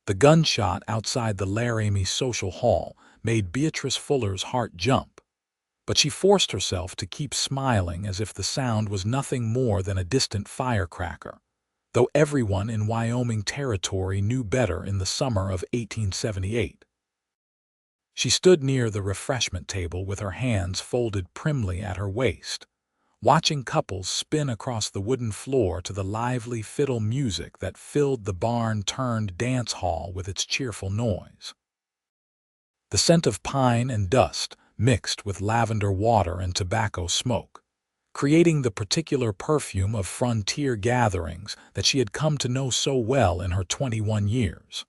The gunshot outside the Laramie social hall made Beatrice Fuller's heart jump, but she forced herself to keep smiling as if the sound was nothing more than a distant firecracker, though everyone in Wyoming territory knew better in the summer of 1878. She stood near the refreshment table with her hands folded primly at her waist, watching couples spin across the wooden floor to the lively fiddle music that filled the barn-turned dance hall with its cheerful noise. The scent of pine and dust mixed with lavender water and tobacco smoke, creating the particular perfume of frontier gatherings that she had come to know so well in her 21 years.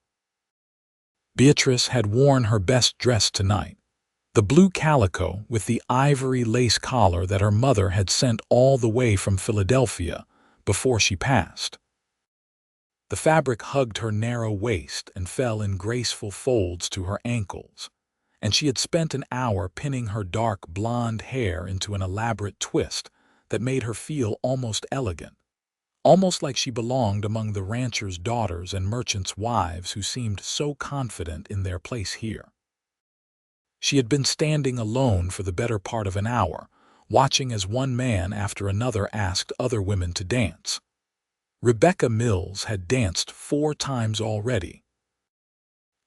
Beatrice had worn her best dress tonight, the blue calico with the ivory lace collar that her mother had sent all the way from Philadelphia before she passed. The fabric hugged her narrow waist and fell in graceful folds to her ankles, and she had spent an hour pinning her dark blonde hair into an elaborate twist that made her feel almost elegant, almost like she belonged among the ranchers' daughters and merchants' wives who seemed so confident in their place here. She had been standing alone for the better part of an hour, watching as one man after another asked other women to dance. Rebecca Mills had danced 4 times already.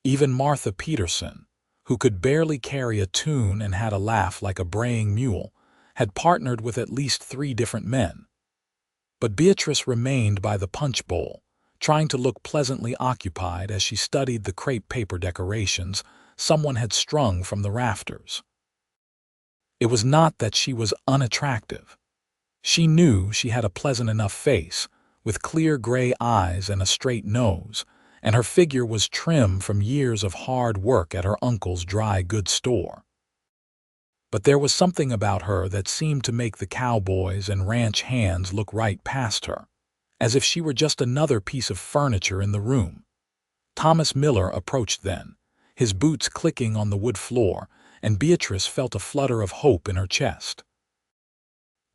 Even Martha Peterson, who could barely carry a tune and had a laugh like a braying mule, had partnered with at least 3 different men. But Beatrice remained by the punch bowl, trying to look pleasantly occupied as she studied the crepe paper decorations someone had strung from the rafters. It was not that she was unattractive. She knew she had a pleasant enough face, with clear gray eyes and a straight nose, and her figure was trim from years of hard work at her uncle's dry goods store. But there was something about her that seemed to make the cowboys and ranch hands look right past her, as if she were just another piece of furniture in the room. Thomas Miller approached then, his boots clicking on the wood floor, and Beatrice felt a flutter of hope in her chest.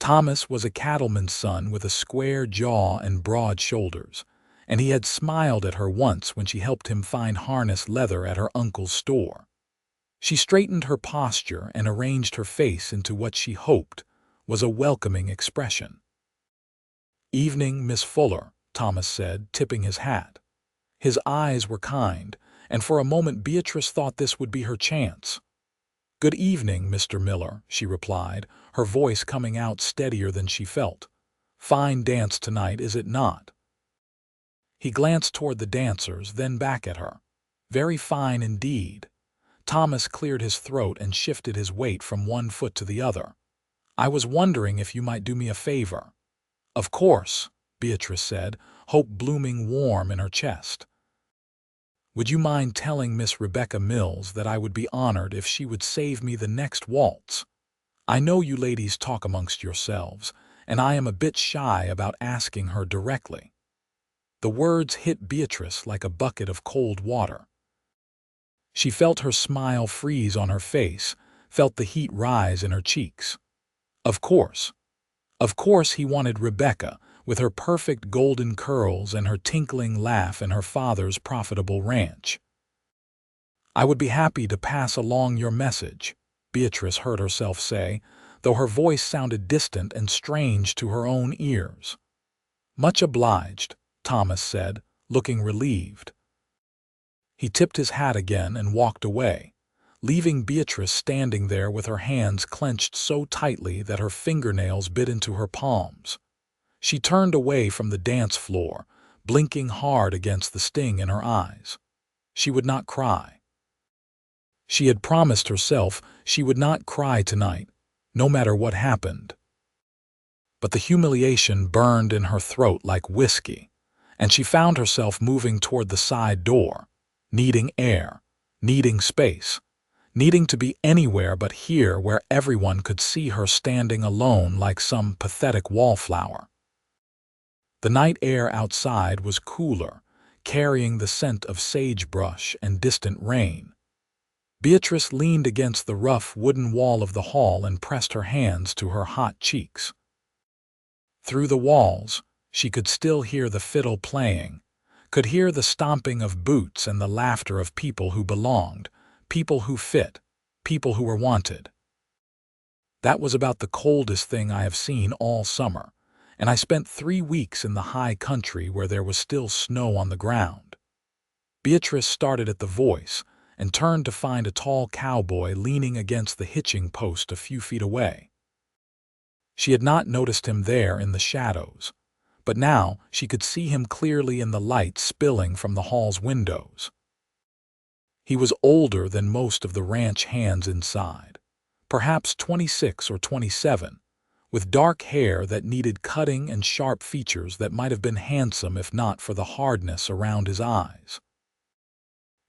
Thomas was a cattleman's son with a square jaw and broad shoulders, and he had smiled at her once when she helped him find harness leather at her uncle's store. She straightened her posture and arranged her face into what she hoped was a welcoming expression. "Evening, Miss Fuller," Thomas said, tipping his hat. His eyes were kind, and for a moment Beatrice thought this would be her chance. "Good evening, Mr. Miller," she replied, her voice coming out steadier than she felt. "Fine dance tonight, is it not?" He glanced toward the dancers, then back at her. "Very fine indeed." Thomas cleared his throat and shifted his weight from one foot to the other. "I was wondering if you might do me a favor." "Of course," Beatrice said, hope blooming warm in her chest. "Would you mind telling Miss Rebecca Mills that I would be honored if she would save me the next waltz? I know you ladies talk amongst yourselves, and I am a bit shy about asking her directly." The words hit Beatrice like a bucket of cold water. She felt her smile freeze on her face, felt the heat rise in her cheeks. Of course he wanted Rebecca, with her perfect golden curls and her tinkling laugh in her father's profitable ranch. "I would be happy to pass along your message," Beatrice heard herself say, though her voice sounded distant and strange to her own ears. "Much obliged," Thomas said, looking relieved. He tipped his hat again and walked away, leaving Beatrice standing there with her hands clenched so tightly that her fingernails bit into her palms. She turned away from the dance floor, blinking hard against the sting in her eyes. She would not cry. She had promised herself she would not cry tonight, no matter what happened. But the humiliation burned in her throat like whiskey, and she found herself moving toward the side door, needing air, needing space, needing to be anywhere but here where everyone could see her standing alone like some pathetic wallflower. The night air outside was cooler, carrying the scent of sagebrush and distant rain. Beatrice leaned against the rough wooden wall of the hall and pressed her hands to her hot cheeks. Through the walls, she could still hear the fiddle playing, could hear the stomping of boots and the laughter of people who belonged, people who fit, people who were wanted. That was about the coldest thing I have seen all summer, and I spent 3 weeks in the high country where there was still snow on the ground. Beatrice started at the voice and turned to find a tall cowboy leaning against the hitching post a few feet away. She had not noticed him there in the shadows, but now she could see him clearly in the light spilling from the hall's windows. He was older than most of the ranch hands inside, perhaps 26 or 27, with dark hair that needed cutting and sharp features that might have been handsome if not for the hardness around his eyes.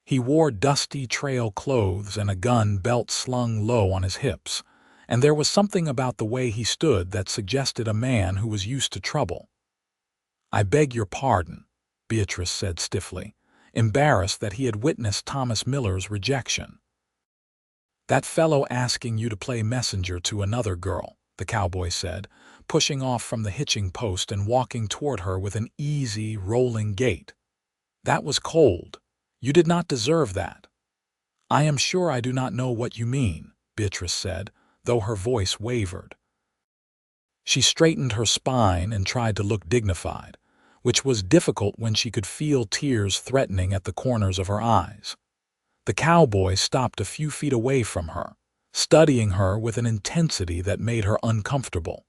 He wore dusty trail clothes and a gun belt slung low on his hips, and there was something about the way he stood that suggested a man who was used to trouble. "I beg your pardon," Beatrice said stiffly, embarrassed that he had witnessed Thomas Miller's rejection. "That fellow asking you to play messenger to another girl," the cowboy said, pushing off from the hitching post and walking toward her with an easy, rolling gait. "That was cold. You did not deserve that." "I am sure I do not know what you mean," Beatrice said, though her voice wavered. She straightened her spine and tried to look dignified, which was difficult when she could feel tears threatening at the corners of her eyes. The cowboy stopped a few feet away from her, studying her with an intensity that made her uncomfortable.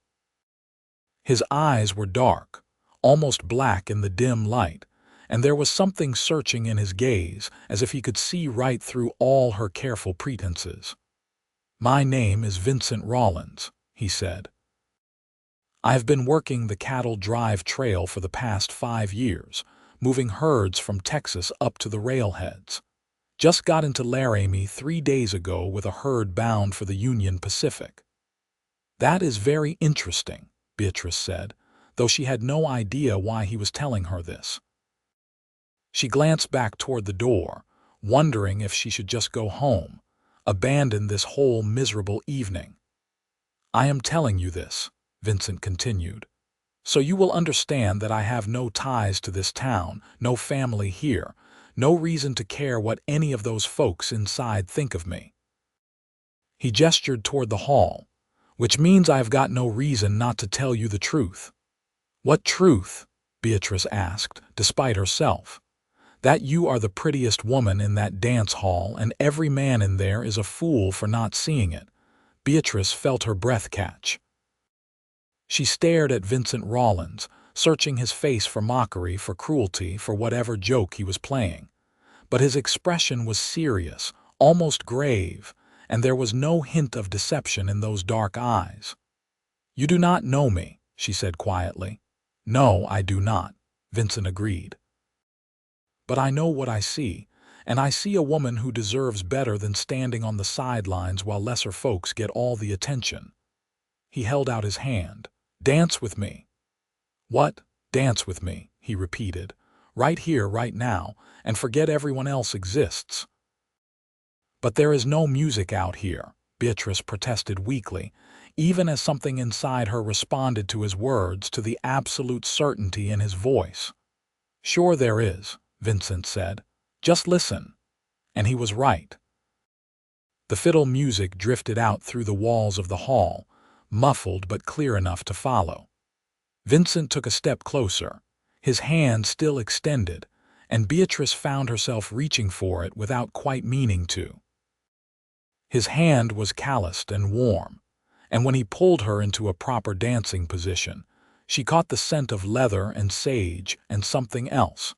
His eyes were dark, almost black in the dim light, and there was something searching in his gaze, as if he could see right through all her careful pretenses. "My name is Vincent Rawlins," he said. "I have been working the cattle drive trail for the past 5 years, moving herds from Texas up to the railheads. Just got into Laramie 3 days ago with a herd bound for the Union Pacific." "That is very interesting," Beatrice said, though she had no idea why he was telling her this. She glanced back toward the door, wondering if she should just go home, abandon this whole miserable evening. "I am telling you this," Vincent continued, "so you will understand that I have no ties to this town, no family here, no reason to care what any of those folks inside think of me." He gestured toward the hall, "which means I have got no reason not to tell you the truth." "What truth?" Beatrice asked, despite herself. "That you are the prettiest woman in that dance hall and every man in there is a fool for not seeing it." Beatrice felt her breath catch. She stared at Vincent Rawlins, searching his face for mockery, for cruelty, for whatever joke he was playing. But his expression was serious, almost grave, and there was no hint of deception in those dark eyes. "You do not know me," she said quietly. "No, I do not," Vincent agreed. "But I know what I see, and I see a woman who deserves better than standing on the sidelines while lesser folks get all the attention." He held out his hand. "Dance with me." "What? Dance with me?" he repeated. "Right here, right now, and forget everyone else exists." "But there is no music out here," Beatrice protested weakly, even as something inside her responded to his words, to the absolute certainty in his voice. "Sure there is," Vincent said. "Just listen." And he was right. The fiddle music drifted out through the walls of the hall, muffled but clear enough to follow. Vincent took a step closer, his hand still extended, and Beatrice found herself reaching for it without quite meaning to. His hand was calloused and warm, and when he pulled her into a proper dancing position, she caught the scent of leather and sage and something else,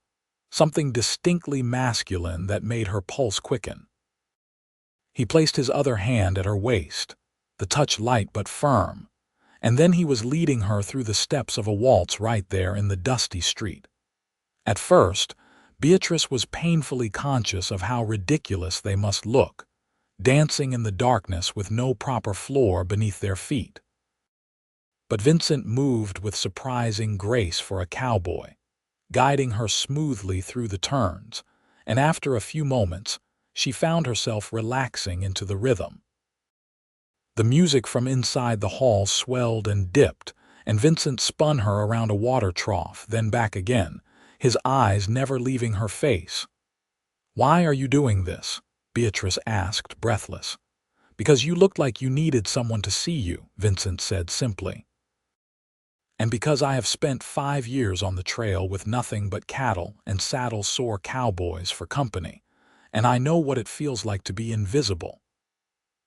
something distinctly masculine that made her pulse quicken. He placed his other hand at her waist, the touch light but firm, and then he was leading her through the steps of a waltz right there in the dusty street. At first, Beatrice was painfully conscious of how ridiculous they must look, dancing in the darkness with no proper floor beneath their feet. But Vincent moved with surprising grace for a cowboy, guiding her smoothly through the turns, and after a few moments, she found herself relaxing into the rhythm. The music from inside the hall swelled and dipped, and Vincent spun her around a water trough, then back again, his eyes never leaving her face. "Why are you doing this?" Beatrice asked, breathless. "Because you looked like you needed someone to see you," Vincent said simply. "And because I have spent 5 years on the trail with nothing but cattle and saddle-sore cowboys for company, and I know what it feels like to be invisible."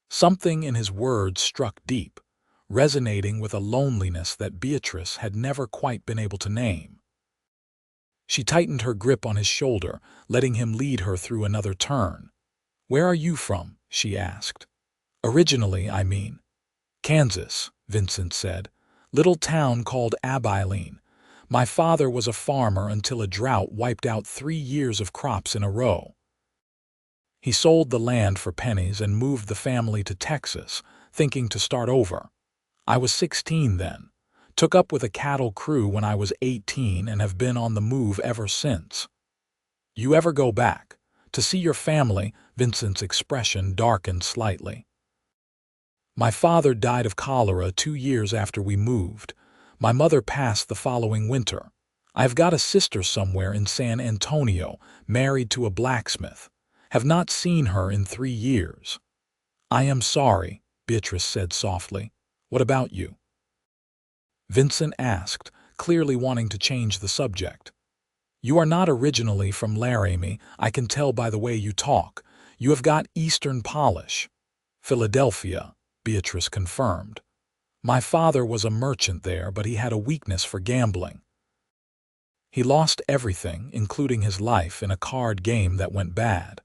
Something in his words struck deep, resonating with a loneliness that Beatrice had never quite been able to name. She tightened her grip on his shoulder, letting him lead her through another turn. "Where are you from?" she asked. "Originally, I mean." "Kansas," Vincent said. "Little town called Abilene. My father was a farmer until a drought wiped out 3 years of crops in a row. He sold the land for pennies and moved the family to Texas, thinking to start over. I was 16 then. Took up with a cattle crew when I was 18 and have been on the move ever since." "You ever go back to see your family?" Vincent's expression darkened slightly. "My father died of cholera 2 years after we moved. My mother passed the following winter. I've got a sister somewhere in San Antonio, married to a blacksmith. Have not seen her in 3 years." "I am sorry," Beatrice said softly. "What about you?" Vincent asked, clearly wanting to change the subject. "You are not originally from Laramie, I can tell by the way you talk. You have got Eastern polish." "Philadelphia," Beatrice confirmed. "My father was a merchant there, but he had a weakness for gambling. He lost everything, including his life, in a card game that went bad.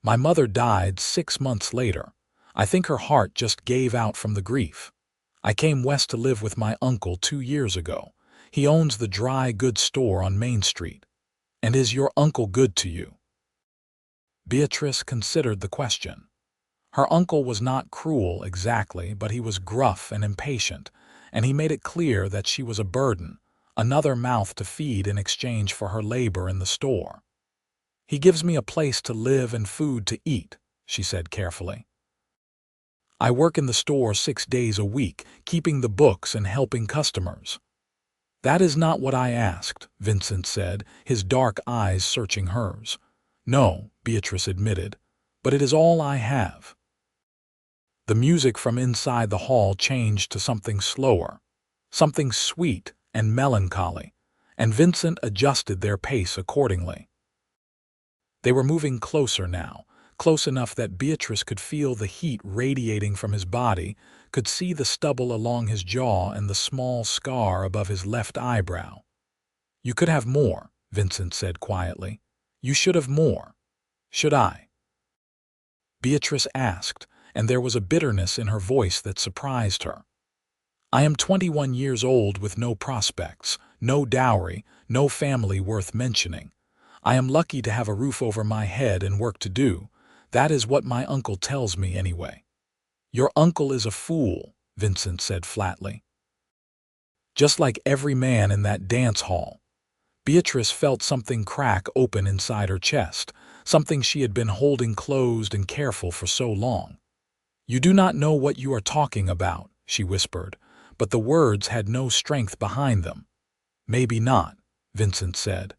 My mother died 6 months later. I think her heart just gave out from the grief. I came west to live with my uncle 2 years ago. He owns the dry goods store on Main Street." "And is your uncle good to you?" Beatrice considered the question. Her uncle was not cruel exactly, but he was gruff and impatient, and he made it clear that she was a burden, another mouth to feed in exchange for her labor in the store. "He gives me a place to live and food to eat," she said carefully. "I work in the store 6 days a week, keeping the books and helping customers." "That is not what I asked," Vincent said, his dark eyes searching hers. "No," Beatrice admitted, "but it is all I have." The music from inside the hall changed to something slower, something sweet and melancholy, and Vincent adjusted their pace accordingly. They were moving closer now, close enough that Beatrice could feel the heat radiating from his body, could see the stubble along his jaw and the small scar above his left eyebrow. "You could have more," Vincent said quietly. "You should have more." "Should I?" Beatrice asked, and there was a bitterness in her voice that surprised her. "I am 21 years old with no prospects, no dowry, no family worth mentioning. I am lucky to have a roof over my head and work to do. That is what my uncle tells me anyway." "Your uncle is a fool," Vincent said flatly. "Just like every man in that dance hall." Beatrice felt something crack open inside her chest, something she had been holding closed and careful for so long. "You do not know what you are talking about," she whispered, but the words had no strength behind them. "Maybe not," Vincent said.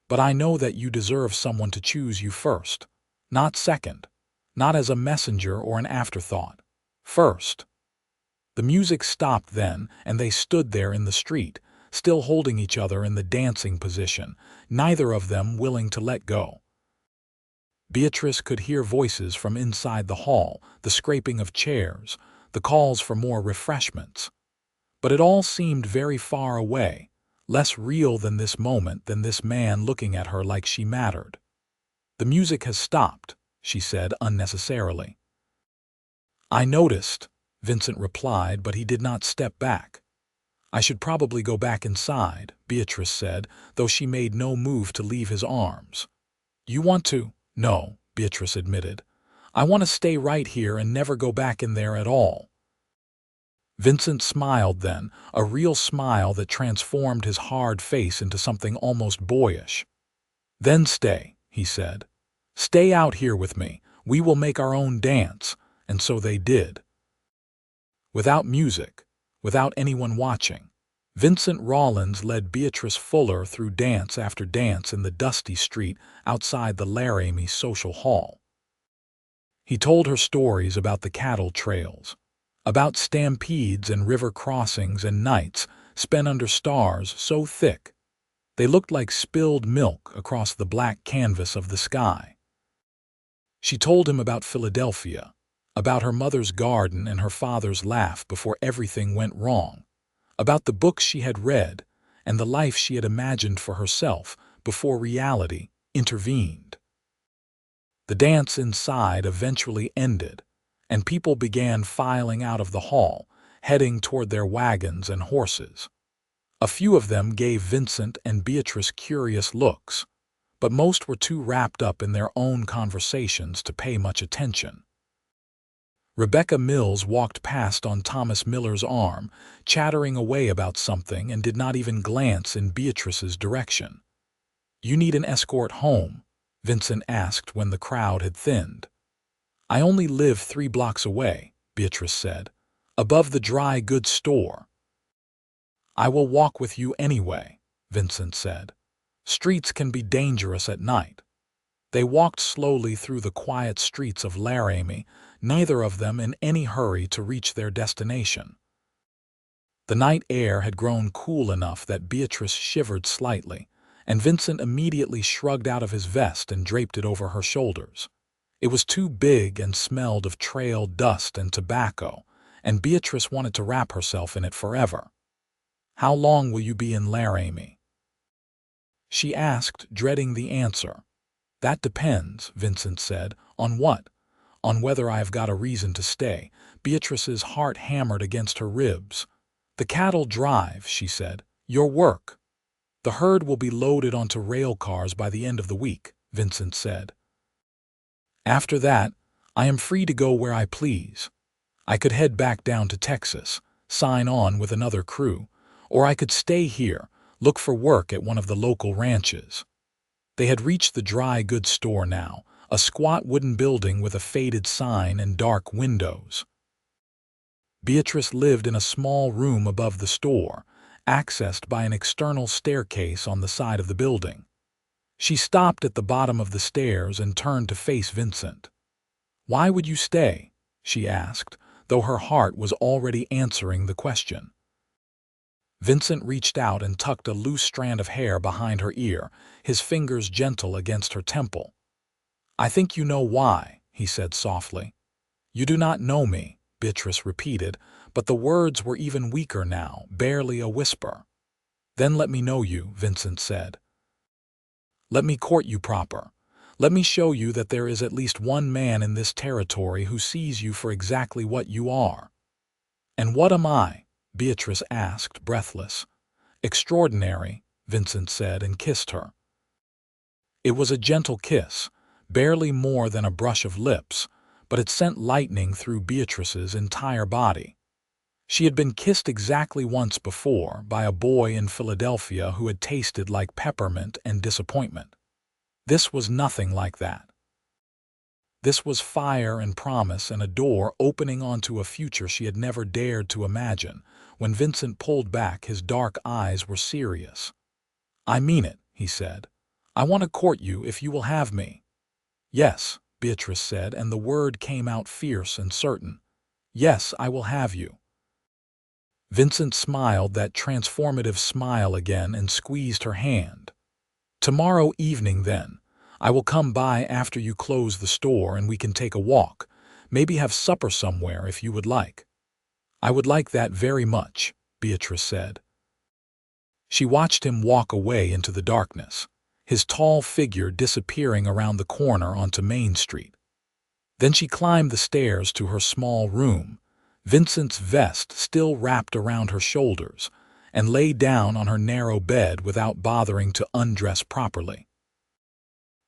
"But I know that you deserve someone to choose you first. Not second. Not as a messenger or an afterthought. First." The music stopped then, and they stood there in the street, still holding each other in the dancing position, neither of them willing to let go. Beatrice could hear voices from inside the hall, the scraping of chairs, the calls for more refreshments. But it all seemed very far away, less real than this moment, than this man looking at her like she mattered. "The music has stopped," she said unnecessarily. "I noticed," Vincent replied, but he did not step back. "I should probably go back inside," Beatrice said, though she made no move to leave his arms. "You want to?" "No," Beatrice admitted. "I want to stay right here and never go back in there at all." Vincent smiled then, a real smile that transformed his hard face into something almost boyish. "Then stay," he said. "Stay out here with me. We will make our own dance." And so they did. Without music, without anyone watching. Vincent Rawlins led Beatrice Fuller through dance after dance in the dusty street outside the Laramie Social Hall. He told her stories about the cattle trails, about stampedes and river crossings and nights spent under stars so thick they looked like spilled milk across the black canvas of the sky. She told him about Philadelphia, about her mother's garden and her father's laugh before everything went wrong, about the books she had read and the life she had imagined for herself before reality intervened. The dance inside eventually ended, and people began filing out of the hall, heading toward their wagons and horses. A few of them gave Vincent and Beatrice curious looks, but most were too wrapped up in their own conversations to pay much attention. Rebecca Mills walked past on Thomas Miller's arm, chattering away about something, and did not even glance in Beatrice's direction. "You need an escort home?" Vincent asked when the crowd had thinned. "I only live 3 blocks away," Beatrice said, "above the dry goods store." "I will walk with you anyway," Vincent said. "Streets can be dangerous at night." They walked slowly through the quiet streets of Laramie, neither of them in any hurry to reach their destination. The night air had grown cool enough that Beatrice shivered slightly, and Vincent immediately shrugged out of his vest and draped it over her shoulders. It was too big and smelled of trail dust and tobacco, and Beatrice wanted to wrap herself in it forever. "How long will you be in Laramie?" she asked, dreading the answer. "That depends," Vincent said. "On what?" "On whether I have got a reason to stay." Beatrice's heart hammered against her ribs. "The cattle drive," she said. "Your work." "The herd will be loaded onto rail cars by the end of the week," Vincent said. "After that, I am free to go where I please. I could head back down to Texas, sign on with another crew, or I could stay here, look for work at one of the local ranches." They had reached the dry goods store now, a squat wooden building with a faded sign and dark windows. Beatrice lived in a small room above the store, accessed by an external staircase on the side of the building. She stopped at the bottom of the stairs and turned to face Vincent. "Why would you stay?" she asked, though her heart was already answering the question. Vincent reached out and tucked a loose strand of hair behind her ear, his fingers gentle against her temple. "I think you know why," he said softly. "You do not know me," Beatrice repeated, but the words were even weaker now, barely a whisper. "Then let me know you," Vincent said. "Let me court you proper. Let me show you that there is at least one man in this territory who sees you for exactly what you are." "And what am I?" Beatrice asked, breathless. "Extraordinary," Vincent said, and kissed her. It was a gentle kiss, barely more than a brush of lips, but it sent lightning through Beatrice's entire body. She had been kissed exactly once before by a boy in Philadelphia who had tasted like peppermint and disappointment. This was nothing like that. This was fire and promise and a door opening onto a future she had never dared to imagine. When Vincent pulled back, his dark eyes were serious. "I mean it," he said. "I want to court you if you will have me." "Yes," Beatrice said, and the word came out fierce and certain. "Yes, I will have you." Vincent smiled that transformative smile again and squeezed her hand. "Tomorrow evening, then. I will come by after you close the store and we can take a walk, maybe have supper somewhere if you would like." "I would like that very much," Beatrice said. She watched him walk away into the darkness, his tall figure disappearing around the corner onto Main Street. Then she climbed the stairs to her small room, Vincent's vest still wrapped around her shoulders, and lay down on her narrow bed without bothering to undress properly.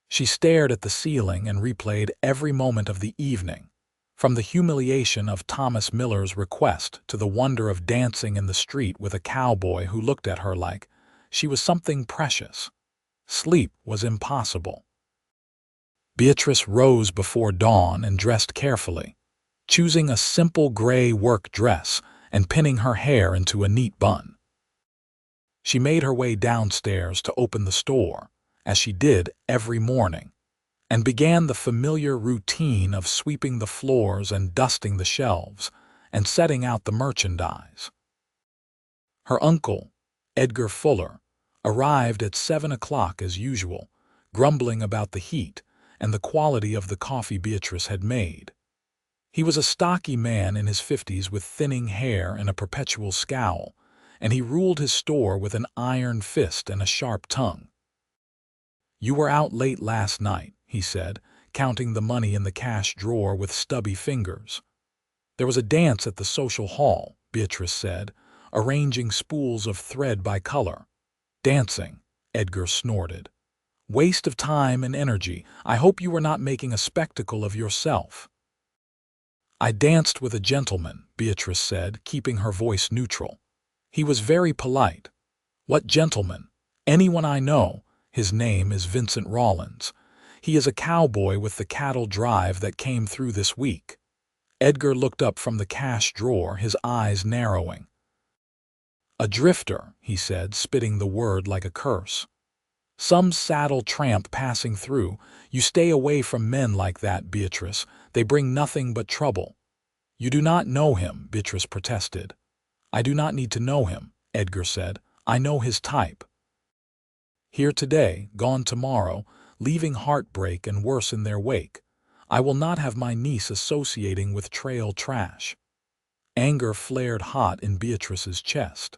She stared at the ceiling and replayed every moment of the evening, from the humiliation of Thomas Miller's request to the wonder of dancing in the street with a cowboy who looked at her like she was something precious. Sleep was impossible. Beatrice rose before dawn and dressed carefully, choosing a simple gray work dress and pinning her hair into a neat bun. She made her way downstairs to open the store, as she did every morning, and began the familiar routine of sweeping the floors and dusting the shelves and setting out the merchandise. Her uncle, Edgar Fuller, arrived at 7 o'clock as usual, grumbling about the heat and the quality of the coffee Beatrice had made. He was a stocky man in his 50s with thinning hair and a perpetual scowl, and he ruled his store with an iron fist and a sharp tongue. "You were out late last night," he said, counting the money in the cash drawer with stubby fingers. "There was a dance at the social hall," Beatrice said, arranging spools of thread by color. "Dancing," Edgar snorted. "Waste of time and energy. I hope you were not making a spectacle of yourself." "I danced with a gentleman," Beatrice said, keeping her voice neutral. "He was very polite." "What gentleman?" "Anyone I know. His name is Vincent Rawlins. He is a cowboy with the cattle drive that came through this week." Edgar looked up from the cash drawer, his eyes narrowing. "A drifter," he said, spitting the word like a curse. "Some saddle tramp passing through. You stay away from men like that, Beatrice. They bring nothing but trouble." "You do not know him," Beatrice protested. "I do not need to know him," Edgar said. "I know his type. Here today, gone tomorrow, leaving heartbreak and worse in their wake. I will not have my niece associating with trail trash." Anger flared hot in Beatrice's chest.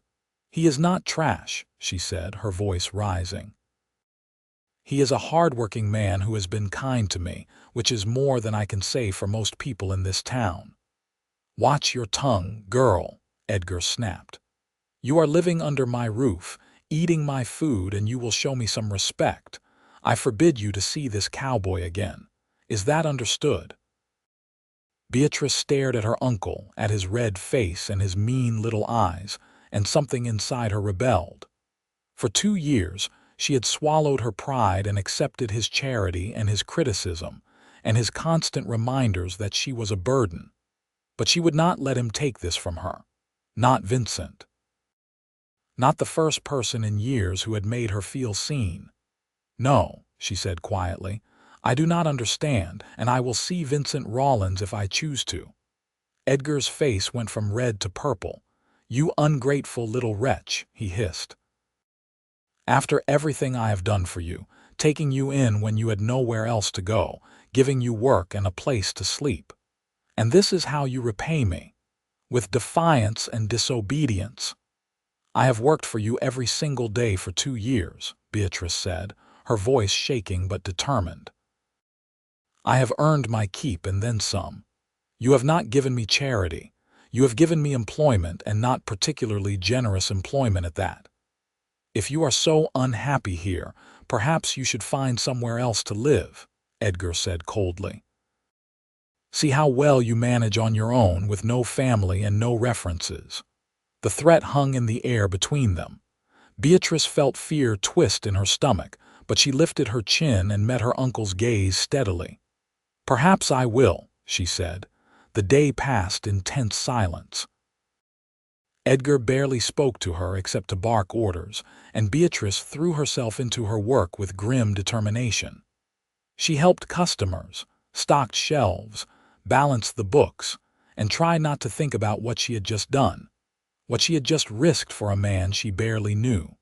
"He is not trash," she said, her voice rising. "He is a hard-working man who has been kind to me, which is more than I can say for most people in this town." "Watch your tongue, girl," Edgar snapped. "You are living under my roof, eating my food, and you will show me some respect. I forbid you to see this cowboy again. Is that understood?" Beatrice stared at her uncle, at his red face and his mean little eyes, and something inside her rebelled. For 2 years, she had swallowed her pride and accepted his charity and his criticism, and his constant reminders that she was a burden. But she would not let him take this from her. Not Vincent. Not the first person in years who had made her feel seen. "No," she said quietly, "I do not understand, and I will see Vincent Rawlins if I choose to." Edgar's face went from red to purple. "You ungrateful little wretch," he hissed. "After everything I have done for you, taking you in when you had nowhere else to go, giving you work and a place to sleep. And this is how you repay me? With defiance and disobedience." "I have worked for you every single day for 2 years," Beatrice said, her voice shaking but determined. "I have earned my keep and then some. You have not given me charity. You have given me employment, and not particularly generous employment at that. If you are so unhappy here, perhaps you should find somewhere else to live," Edgar said coldly. "See how well you manage on your own with no family and no references." The threat hung in the air between them. Beatrice felt fear twist in her stomach, but she lifted her chin and met her uncle's gaze steadily. "Perhaps I will," she said. The day passed in tense silence. Edgar barely spoke to her except to bark orders, and Beatrice threw herself into her work with grim determination. She helped customers, stocked shelves, balanced the books, and tried not to think about what she had just done, what she had just risked for a man she barely knew.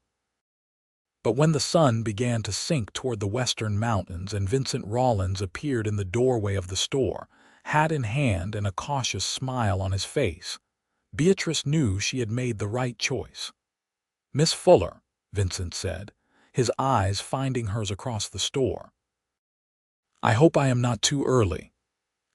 But when the sun began to sink toward the western mountains and Vincent Rawlins appeared in the doorway of the store, hat in hand and a cautious smile on his face, Beatrice knew she had made the right choice. "Miss Fuller," Vincent said, his eyes finding hers across the store. "I hope I am not too early."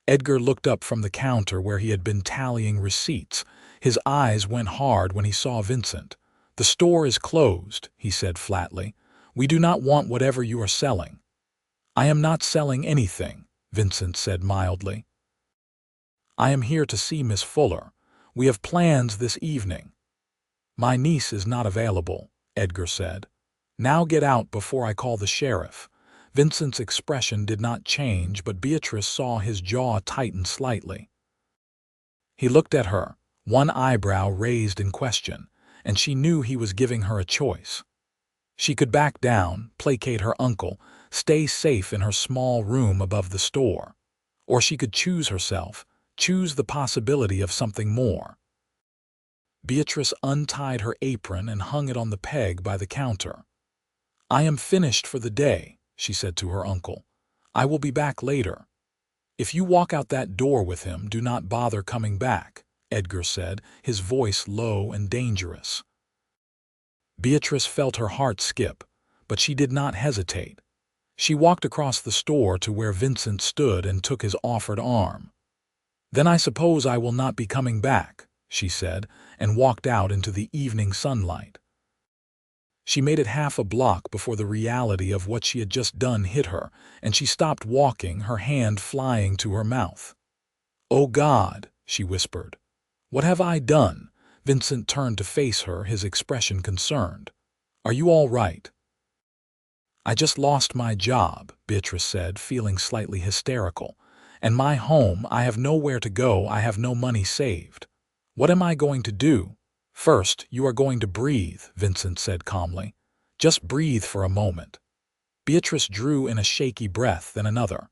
Edgar looked up from the counter where he had been tallying receipts. His eyes went hard when he saw Vincent. "The store is closed," he said flatly. "We do not want whatever you are selling." "I am not selling anything," Vincent said mildly. "I am here to see Miss Fuller. We have plans this evening." "My niece is not available," Edgar said. "Now get out before I call the sheriff." Vincent's expression did not change, but Beatrice saw his jaw tighten slightly. He looked at her, one eyebrow raised in question, and she knew he was giving her a choice. She could back down, placate her uncle, stay safe in her small room above the store. Or she could choose herself, choose the possibility of something more. Beatrice untied her apron and hung it on the peg by the counter. "I am finished for the day," she said to her uncle. "I will be back later." "If you walk out that door with him, do not bother coming back," Edgar said, his voice low and dangerous. Beatrice felt her heart skip, but she did not hesitate. She walked across the store to where Vincent stood and took his offered arm. "Then I suppose I will not be coming back," she said, and walked out into the evening sunlight. She made it half a block before the reality of what she had just done hit her, and she stopped walking, her hand flying to her mouth. "Oh God," she whispered. "What have I done?" Vincent turned to face her, his expression concerned. "Are you all right?" "I just lost my job," Beatrice said, feeling slightly hysterical. "And my home, I have nowhere to go, I have no money saved. What am I going to do?" "First, you are going to breathe," Vincent said calmly. "Just breathe for a moment." Beatrice drew in a shaky breath, then another.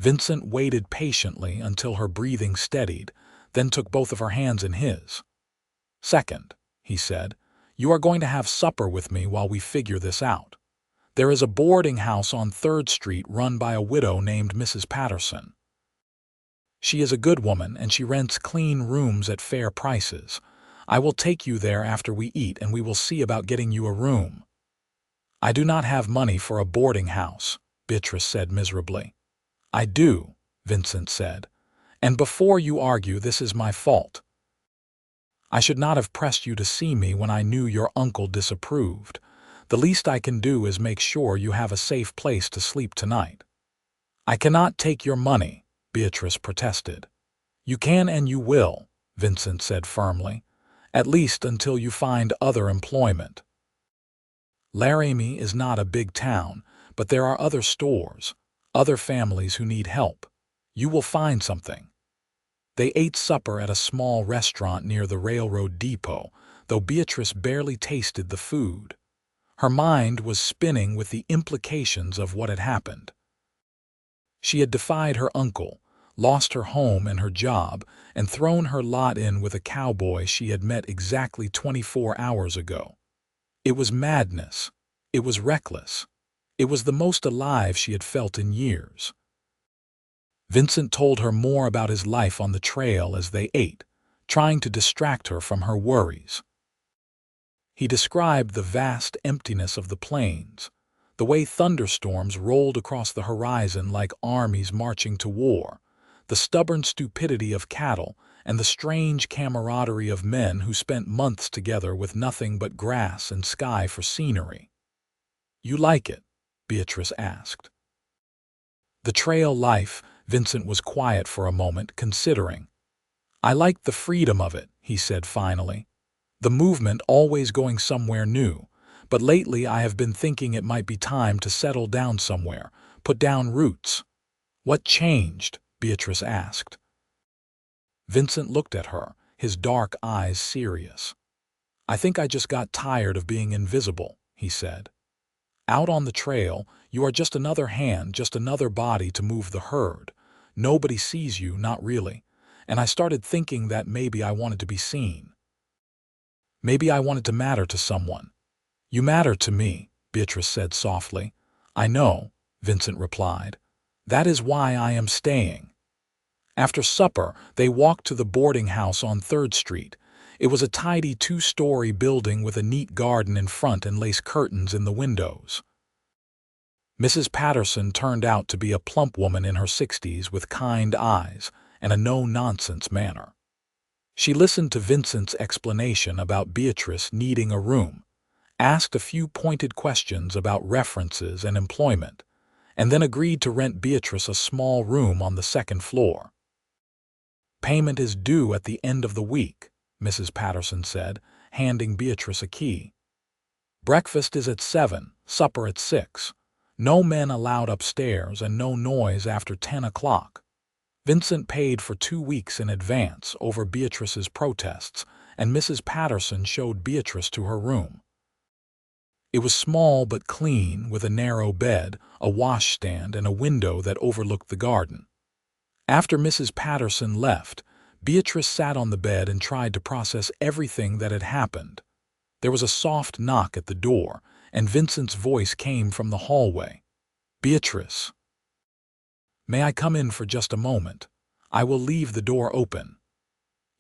Vincent waited patiently until her breathing steadied, then took both of her hands in his. "Second," he said, "you are going to have supper with me while we figure this out. There is a boarding house on 3rd Street run by a widow named Mrs. Patterson. She is a good woman, and she rents clean rooms at fair prices. I will take you there after we eat, and we will see about getting you a room." "I do not have money for a boarding house," Beatrice said miserably. "I do," Vincent said. "And before you argue, this is my fault. I should not have pressed you to see me when I knew your uncle disapproved. The least I can do is make sure you have a safe place to sleep tonight." "I cannot take your money," Beatrice protested. "You can and you will," Vincent said firmly. "At least until you find other employment. Laramie is not a big town, but there are other stores, other families who need help. You will find something." They ate supper at a small restaurant near the railroad depot, though Beatrice barely tasted the food. Her mind was spinning with the implications of what had happened. She had defied her uncle, lost her home and her job, and thrown her lot in with a cowboy she had met exactly 24 hours ago. It was madness. It was reckless. It was the most alive she had felt in years. Vincent told her more about his life on the trail as they ate, trying to distract her from her worries. He described the vast emptiness of the plains, the way thunderstorms rolled across the horizon like armies marching to war, the stubborn stupidity of cattle, and the strange camaraderie of men who spent months together with nothing but grass and sky for scenery. "You like it?" Beatrice asked. "The trail life," Vincent was quiet for a moment, considering. "I like the freedom of it," he said finally. "The movement, always going somewhere new. But lately I have been thinking it might be time to settle down somewhere, put down roots." "What changed?" Beatrice asked. Vincent looked at her, his dark eyes serious. "I think I just got tired of being invisible," he said. "Out on the trail, you are just another hand, just another body to move the herd. Nobody sees you, not really. And I started thinking that maybe I wanted to be seen. Maybe I wanted to matter to someone." "You matter to me," Beatrice said softly. "I know," Vincent replied. "That is why I am staying." After supper, they walked to the boarding house on 3rd Street. It was a tidy 2-story building with a neat garden in front and lace curtains in the windows. Mrs. Patterson turned out to be a plump woman in her 60s with kind eyes and a no-nonsense manner. She listened to Vincent's explanation about Beatrice needing a room, asked a few pointed questions about references and employment, and then agreed to rent Beatrice a small room on the 2nd floor. "Payment is due at the end of the week," Mrs. Patterson said, handing Beatrice a key. "Breakfast is at 7, supper at 6. No men allowed upstairs and no noise after 10 o'clock. Vincent paid for 2 weeks in advance over Beatrice's protests, and Mrs. Patterson showed Beatrice to her room. It was small but clean, with a narrow bed, a washstand, and a window that overlooked the garden. After Mrs. Patterson left, Beatrice sat on the bed and tried to process everything that had happened. There was a soft knock at the door, and Vincent's voice came from the hallway. "Beatrice, may I come in for just a moment? I will leave the door open."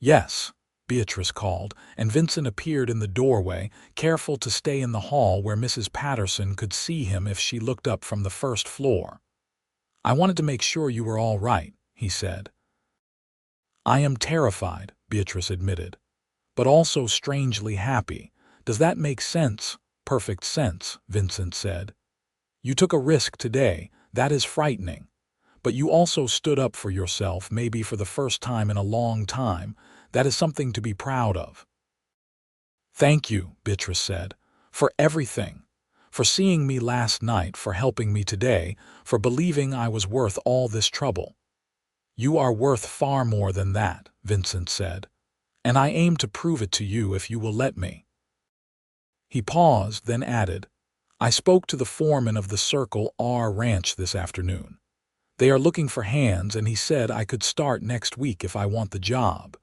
"Yes," Beatrice called, and Vincent appeared in the doorway, careful to stay in the hall where Mrs. Patterson could see him if she looked up from the first floor. "I wanted to make sure you were all right," he said. "I am terrified," Beatrice admitted, "but also strangely happy. Does that make sense?" "Perfect sense," Vincent said. "You took a risk today. That is frightening. But you also stood up for yourself, maybe for the first time in a long time. That is something to be proud of." "Thank you," Beatrice said, "for everything. For seeing me last night, for helping me today, for believing I was worth all this trouble." "You are worth far more than that," Vincent said, "and I aim to prove it to you if you will let me." He paused, then added, "I spoke to the foreman of the Circle R ranch this afternoon. They are looking for hands, and he said I could start next week if I want the job.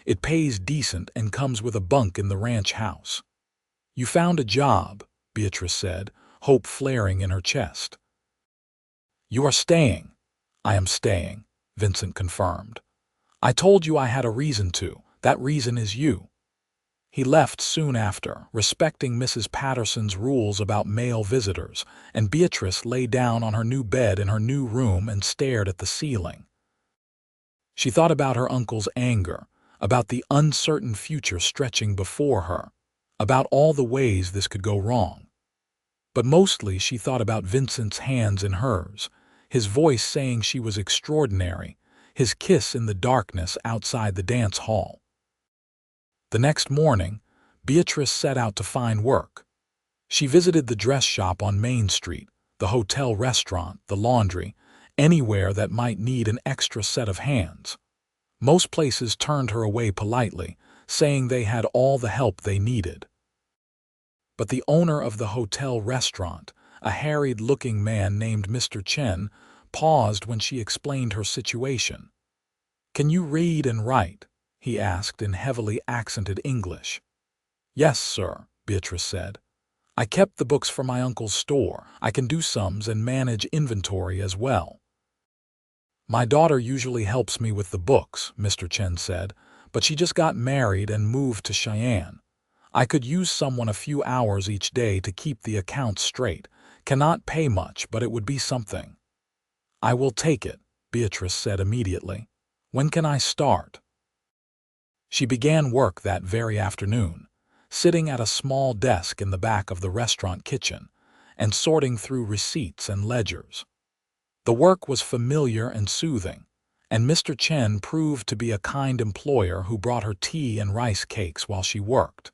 It pays decent and comes with a bunk in the ranch house." "You found a job," Beatrice said, hope flaring in her chest. "You are staying." "I am staying," Vincent confirmed. "I told you I had a reason to. That reason is you." He left soon after, respecting Mrs. Patterson's rules about male visitors, and Beatrice lay down on her new bed in her new room and stared at the ceiling. She thought about her uncle's anger, about the uncertain future stretching before her, about all the ways this could go wrong. But mostly she thought about Vincent's hands in hers, his voice saying she was extraordinary, his kiss in the darkness outside the dance hall. The next morning, Beatrice set out to find work. She visited the dress shop on Main Street, the hotel restaurant, the laundry, anywhere that might need an extra set of hands. Most places turned her away politely, saying they had all the help they needed. But the owner of the hotel restaurant, a harried-looking man named Mr. Chen, paused when she explained her situation. "Can you read and write?" he asked in heavily accented English. "Yes, sir," Beatrice said. "I kept the books for my uncle's store. I can do sums and manage inventory as well." "My daughter usually helps me with the books," Mr. Chen said, "but she just got married and moved to Cheyenne. I could use someone a few hours each day to keep the accounts straight. Cannot pay much, but it would be something." "I will take it," Beatrice said immediately. "When can I start?" She began work that very afternoon, sitting at a small desk in the back of the restaurant kitchen and sorting through receipts and ledgers. The work was familiar and soothing, and Mr. Chen proved to be a kind employer who brought her tea and rice cakes while she worked.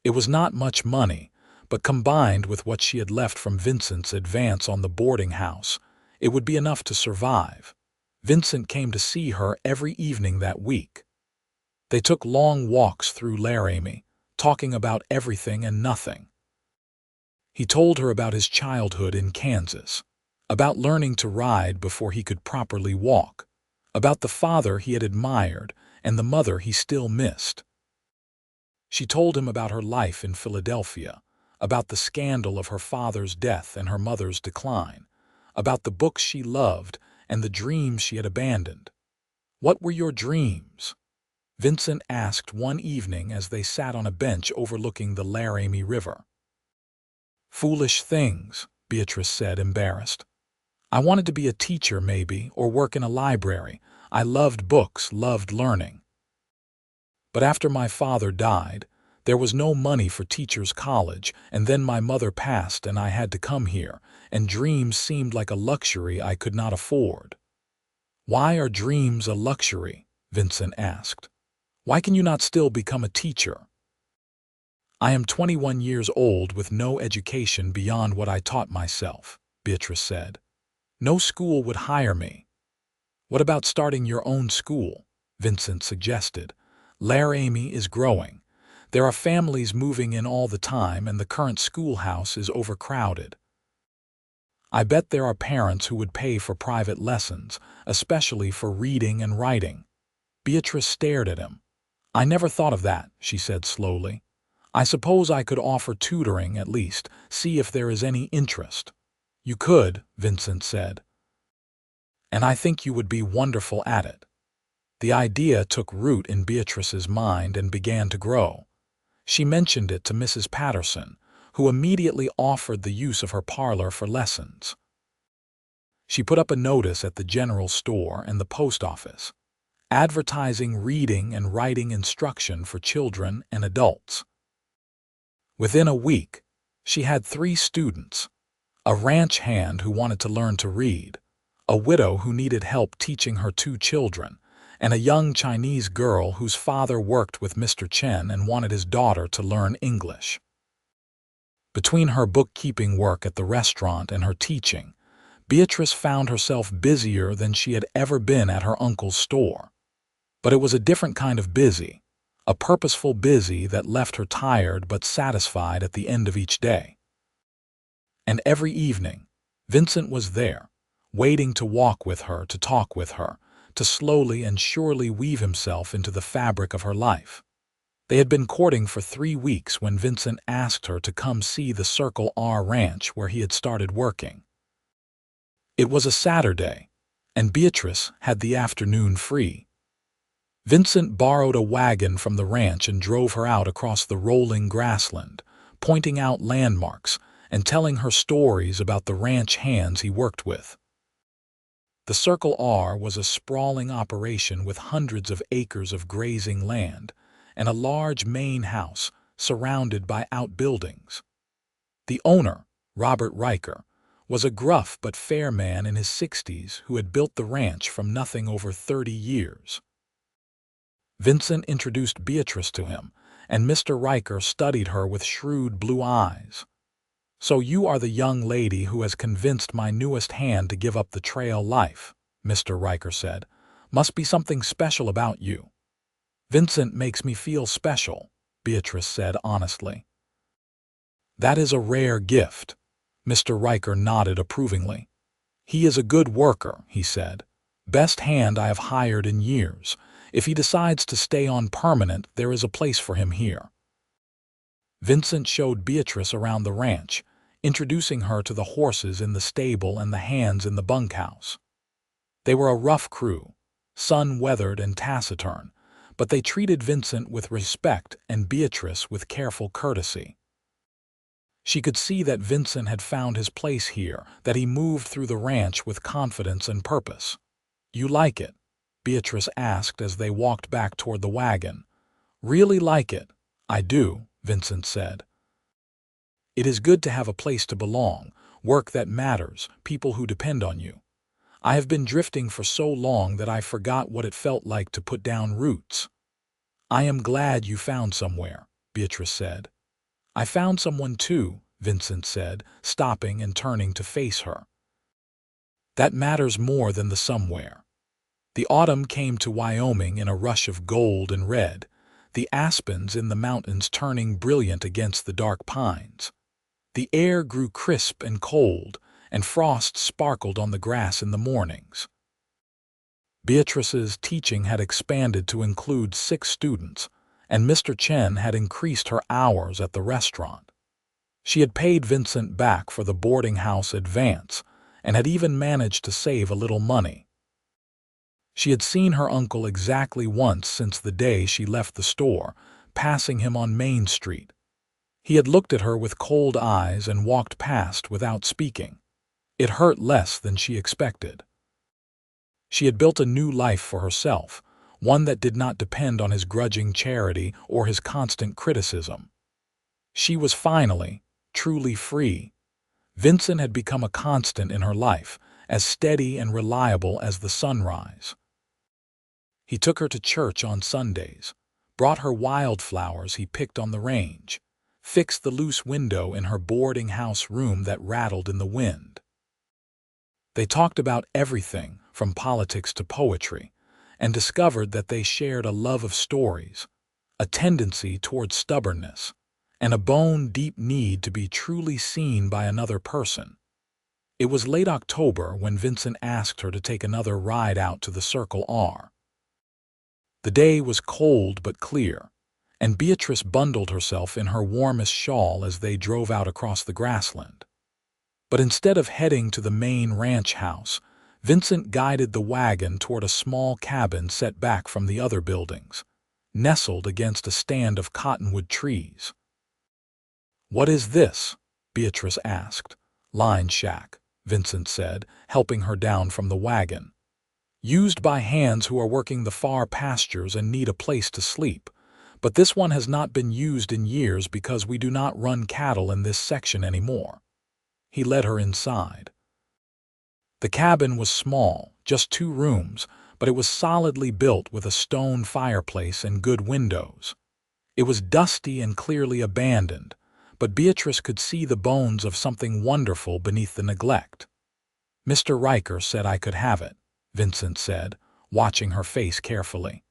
It was not much money, but combined with what she had left from Vincent's advance on the boarding house, it would be enough to survive. Vincent came to see her every evening that week. They took long walks through Laramie, talking about everything and nothing. He told her about his childhood in Kansas, about learning to ride before he could properly walk, about the father he had admired and the mother he still missed. She told him about her life in Philadelphia, about the scandal of her father's death and her mother's decline, about the books she loved and the dreams she had abandoned. "What were your dreams?" Vincent asked one evening as they sat on a bench overlooking the Laramie River. "Foolish things," Beatrice said, embarrassed. "I wanted to be a teacher maybe, or work in a library. I loved books, loved learning. But after my father died, there was no money for teachers' college, and then my mother passed and I had to come here, and dreams seemed like a luxury I could not afford." "Why are dreams a luxury?" Vincent asked. "Why can you not still become a teacher?" "I am 21 years old with no education beyond what I taught myself," Beatrice said. "No school would hire me." "What about starting your own school?" Vincent suggested. Laramie is growing. There are families moving in all the time, and the current schoolhouse is overcrowded. I bet there are parents who would pay for private lessons, especially for reading and writing. Beatrice stared at him. I never thought of that, she said slowly. I suppose I could offer tutoring at least, see if there is any interest. You could, Vincent said. And I think you would be wonderful at it. The idea took root in Beatrice's mind and began to grow. She mentioned it to Mrs. Patterson, who immediately offered the use of her parlor for lessons. She put up a notice at the general store and the post office, advertising reading and writing instruction for children and adults. Within a week, she had 3 students: a ranch hand who wanted to learn to read, a widow who needed help teaching her 2 children, and a young Chinese girl whose father worked with Mr. Chen and wanted his daughter to learn English. Between her bookkeeping work at the restaurant and her teaching, Beatrice found herself busier than she had ever been at her uncle's store. But it was a different kind of busy, a purposeful busy that left her tired but satisfied at the end of each day. And every evening, Vincent was there, waiting to walk with her, to talk with her, to slowly and surely weave himself into the fabric of her life. They had been courting for 3 weeks when Vincent asked her to come see the Circle R ranch where he had started working. It was a Saturday, and Beatrice had the afternoon free. Vincent borrowed a wagon from the ranch and drove her out across the rolling grassland, pointing out landmarks and telling her stories about the ranch hands he worked with. The Circle R was a sprawling operation with hundreds of acres of grazing land and a large main house surrounded by outbuildings. The owner, Robert Riker, was a gruff but fair man in his 60s who had built the ranch from nothing over 30 years. Vincent introduced Beatrice to him, and Mr. Riker studied her with shrewd blue eyes. "So you are the young lady who has convinced my newest hand to give up the trail life," Mr. Riker said. "Must be something special about you." "Vincent makes me feel special," Beatrice said honestly. "That is a rare gift." Mr. Riker nodded approvingly. "He is a good worker," he said. "Best hand I have hired in years. If he decides to stay on permanent, there is a place for him here." Vincent showed Beatrice around the ranch, introducing her to the horses in the stable and the hands in the bunkhouse. They were a rough crew, sun-weathered and taciturn, but they treated Vincent with respect and Beatrice with careful courtesy. She could see that Vincent had found his place here, that he moved through the ranch with confidence and purpose. "You like it?" Beatrice asked as they walked back toward the wagon. "Really like it." "I do," Vincent said. "It is good to have a place to belong, work that matters, people who depend on you. I have been drifting for so long that I forgot what it felt like to put down roots." "I am glad you found somewhere," Beatrice said. "I found someone too," Vincent said, stopping and turning to face her. "That matters more than the somewhere." The autumn came to Wyoming in a rush of gold and red, the aspens in the mountains turning brilliant against the dark pines. The air grew crisp and cold, and frost sparkled on the grass in the mornings. Beatrice's teaching had expanded to include 6 students, and Mr. Chen had increased her hours at the restaurant. She had paid Vincent back for the boarding house advance and had even managed to save a little money. She had seen her uncle exactly once since the day she left the store, passing him on Main Street. He had looked at her with cold eyes and walked past without speaking. It hurt less than she expected. She had built a new life for herself, one that did not depend on his grudging charity or his constant criticism. She was finally, truly free. Vincent had become a constant in her life, as steady and reliable as the sunrise. He took her to church on Sundays, brought her wildflowers he picked on the range, fixed the loose window in her boarding house room that rattled in the wind. They talked about everything from politics to poetry, and discovered that they shared a love of stories, a tendency toward stubbornness, and a bone-deep need to be truly seen by another person. It was late October when Vincent asked her to take another ride out to the Circle R. The day was cold but clear, and Beatrice bundled herself in her warmest shawl as they drove out across the grassland. But instead of heading to the main ranch house, Vincent guided the wagon toward a small cabin set back from the other buildings, nestled against a stand of cottonwood trees. "What is this?" Beatrice asked. "Line shack," Vincent said, helping her down from the wagon. "Used by hands who are working the far pastures and need a place to sleep. But this one has not been used in years because we do not run cattle in this section anymore." He led her inside. The cabin was small, just 2 rooms, but it was solidly built with a stone fireplace and good windows. It was dusty and clearly abandoned, but Beatrice could see the bones of something wonderful beneath the neglect. "Mr. Riker said I could have it," Vincent said, watching her face carefully.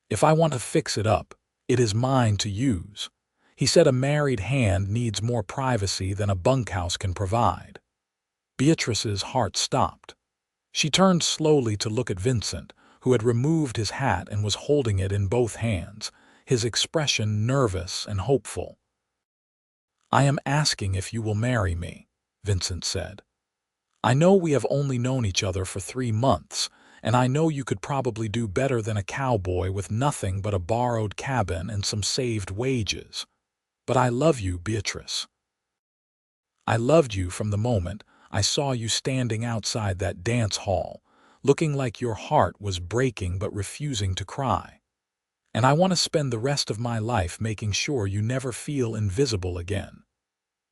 "If I want to fix it up, it is mine to use. He said a married hand needs more privacy than a bunkhouse can provide." Beatrice's heart stopped. She turned slowly to look at Vincent, who had removed his hat and was holding it in both hands, his expression nervous and hopeful. "I am asking if you will marry me," Vincent said. "I know we have only known each other for 3 months, and I know you could probably do better than a cowboy with nothing but a borrowed cabin and some saved wages. But I love you, Beatrice. I loved you from the moment I saw you standing outside that dance hall, looking like your heart was breaking but refusing to cry. And I want to spend the rest of my life making sure you never feel invisible again."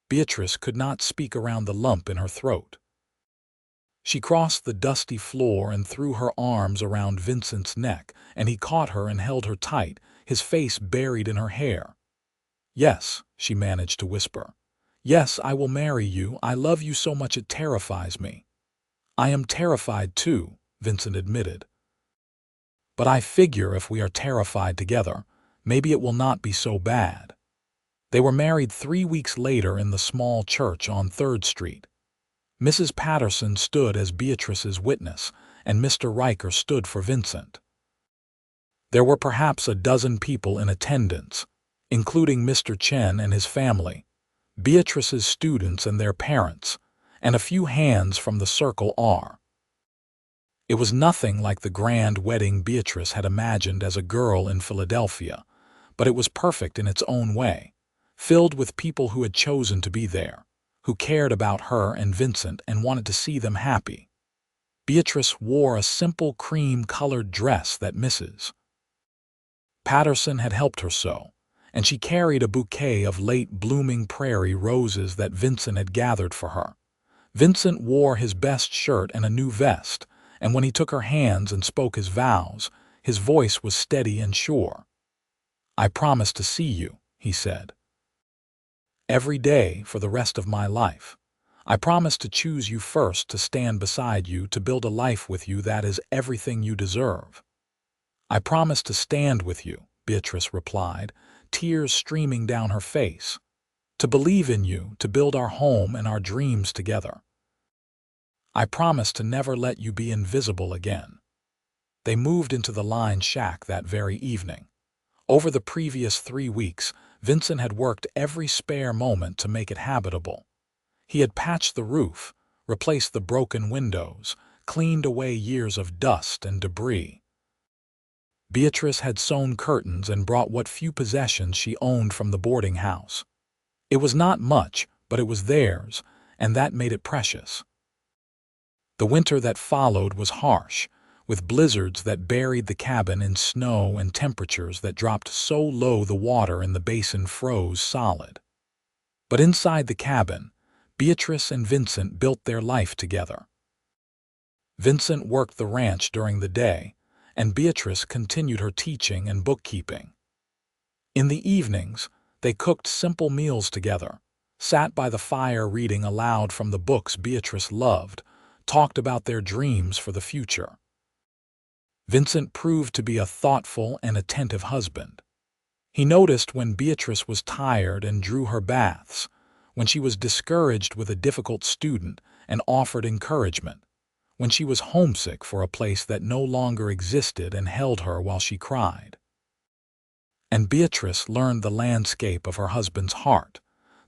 Beatrice could not speak around the lump in her throat. She crossed the dusty floor and threw her arms around Vincent's neck, and he caught her and held her tight, his face buried in her hair. "Yes," she managed to whisper. "Yes, I will marry you. I love you so much it terrifies me." "I am terrified too," Vincent admitted. "But I figure if we are terrified together, maybe it will not be so bad." They were married 3 weeks later in the small church on 3rd Street. Mrs. Patterson stood as Beatrice's witness, and Mr. Riker stood for Vincent. There were perhaps a dozen people in attendance, including Mr. Chen and his family, Beatrice's students and their parents, and a few hands from the Circle R. It was nothing like the grand wedding Beatrice had imagined as a girl in Philadelphia, but it was perfect in its own way, filled with people who had chosen to be there, who cared about her and Vincent and wanted to see them happy. Beatrice wore a simple cream-colored dress that Mrs. Patterson had helped her sew, and she carried a bouquet of late-blooming prairie roses that Vincent had gathered for her. Vincent wore his best shirt and a new vest, and when he took her hands and spoke his vows, his voice was steady and sure. "I promise to see you," he said. "Every day for the rest of my life. I promise to choose you first, to stand beside you, to build a life with you that is everything you deserve." "I promise to stand with you," Beatrice replied, tears streaming down her face. "To believe in you, to build our home and our dreams together. I promise to never let you be invisible again." They moved into the line shack that very evening. Over the previous 3 weeks, Vincent had worked every spare moment to make it habitable. He had patched the roof, replaced the broken windows, cleaned away years of dust and debris. Beatrice had sewn curtains and brought what few possessions she owned from the boarding house. It was not much, but it was theirs, and that made it precious. The winter that followed was harsh, with blizzards that buried the cabin in snow and temperatures that dropped so low the water in the basin froze solid. But inside the cabin, Beatrice and Vincent built their life together. Vincent worked the ranch during the day, and Beatrice continued her teaching and bookkeeping. In the evenings, they cooked simple meals together, sat by the fire reading aloud from the books Beatrice loved, talked about their dreams for the future. Vincent proved to be a thoughtful and attentive husband. He noticed when Beatrice was tired and drew her baths, when she was discouraged with a difficult student and offered encouragement, when she was homesick for a place that no longer existed and held her while she cried. And Beatrice learned the landscape of her husband's heart,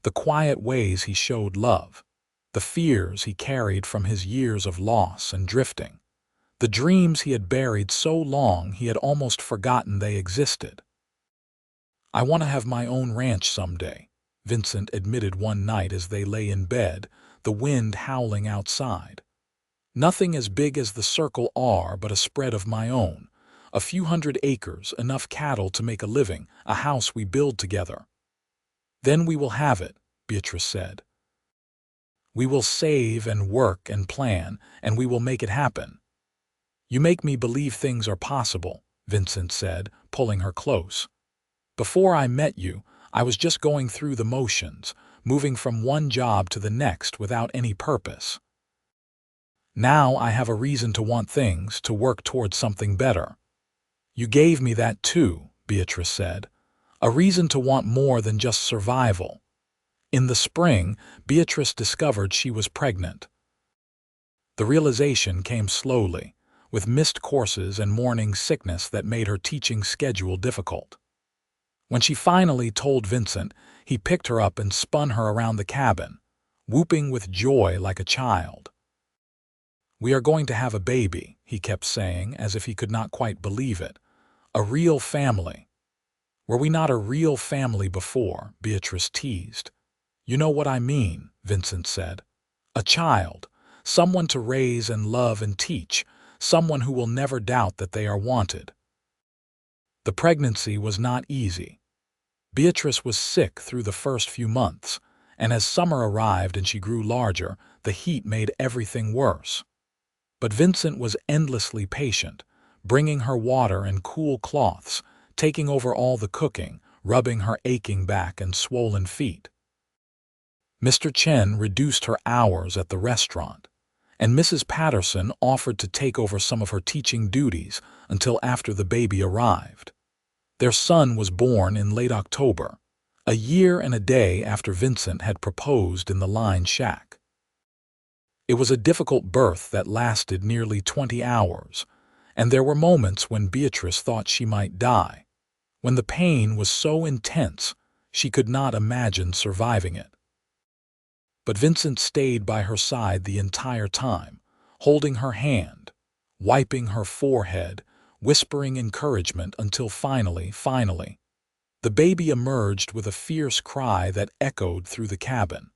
the quiet ways he showed love, the fears he carried from his years of loss and drifting, the dreams he had buried so long he had almost forgotten they existed. "I want to have my own ranch someday," Vincent admitted one night as they lay in bed, the wind howling outside. "Nothing as big as the Circle R, but a spread of my own. A few hundred acres, enough cattle to make a living, a house we build together." "Then we will have it," Beatrice said. "We will save and work and plan, and we will make it happen." "You make me believe things are possible," Vincent said, pulling her close. "Before I met you, I was just going through the motions, moving from one job to the next without any purpose. Now I have a reason to want things, to work towards something better." "You gave me that too," Beatrice said. "A reason to want more than just survival." In the spring, Beatrice discovered she was pregnant. The realization came slowly, with missed courses and morning sickness that made her teaching schedule difficult. When she finally told Vincent, he picked her up and spun her around the cabin, whooping with joy like a child. "We are going to have a baby," he kept saying, as if he could not quite believe it. "A real family." "Were we not a real family before?" Beatrice teased. "You know what I mean," Vincent said. "A child, someone to raise and love and teach, someone who will never doubt that they are wanted." The pregnancy was not easy. Beatrice was sick through the first few months, and as summer arrived and she grew larger, the heat made everything worse. But Vincent was endlessly patient, bringing her water and cool cloths, taking over all the cooking, rubbing her aching back and swollen feet. Mr. Chen reduced her hours at the restaurant, and Mrs. Patterson offered to take over some of her teaching duties until after the baby arrived. Their son was born in late October, a year and a day after Vincent had proposed in the line shack. It was a difficult birth that lasted nearly 20 hours, and there were moments when Beatrice thought she might die, when the pain was so intense she could not imagine surviving it. But Vincent stayed by her side the entire time, holding her hand, wiping her forehead, whispering encouragement until finally, the baby emerged with a fierce cry that echoed through the cabin.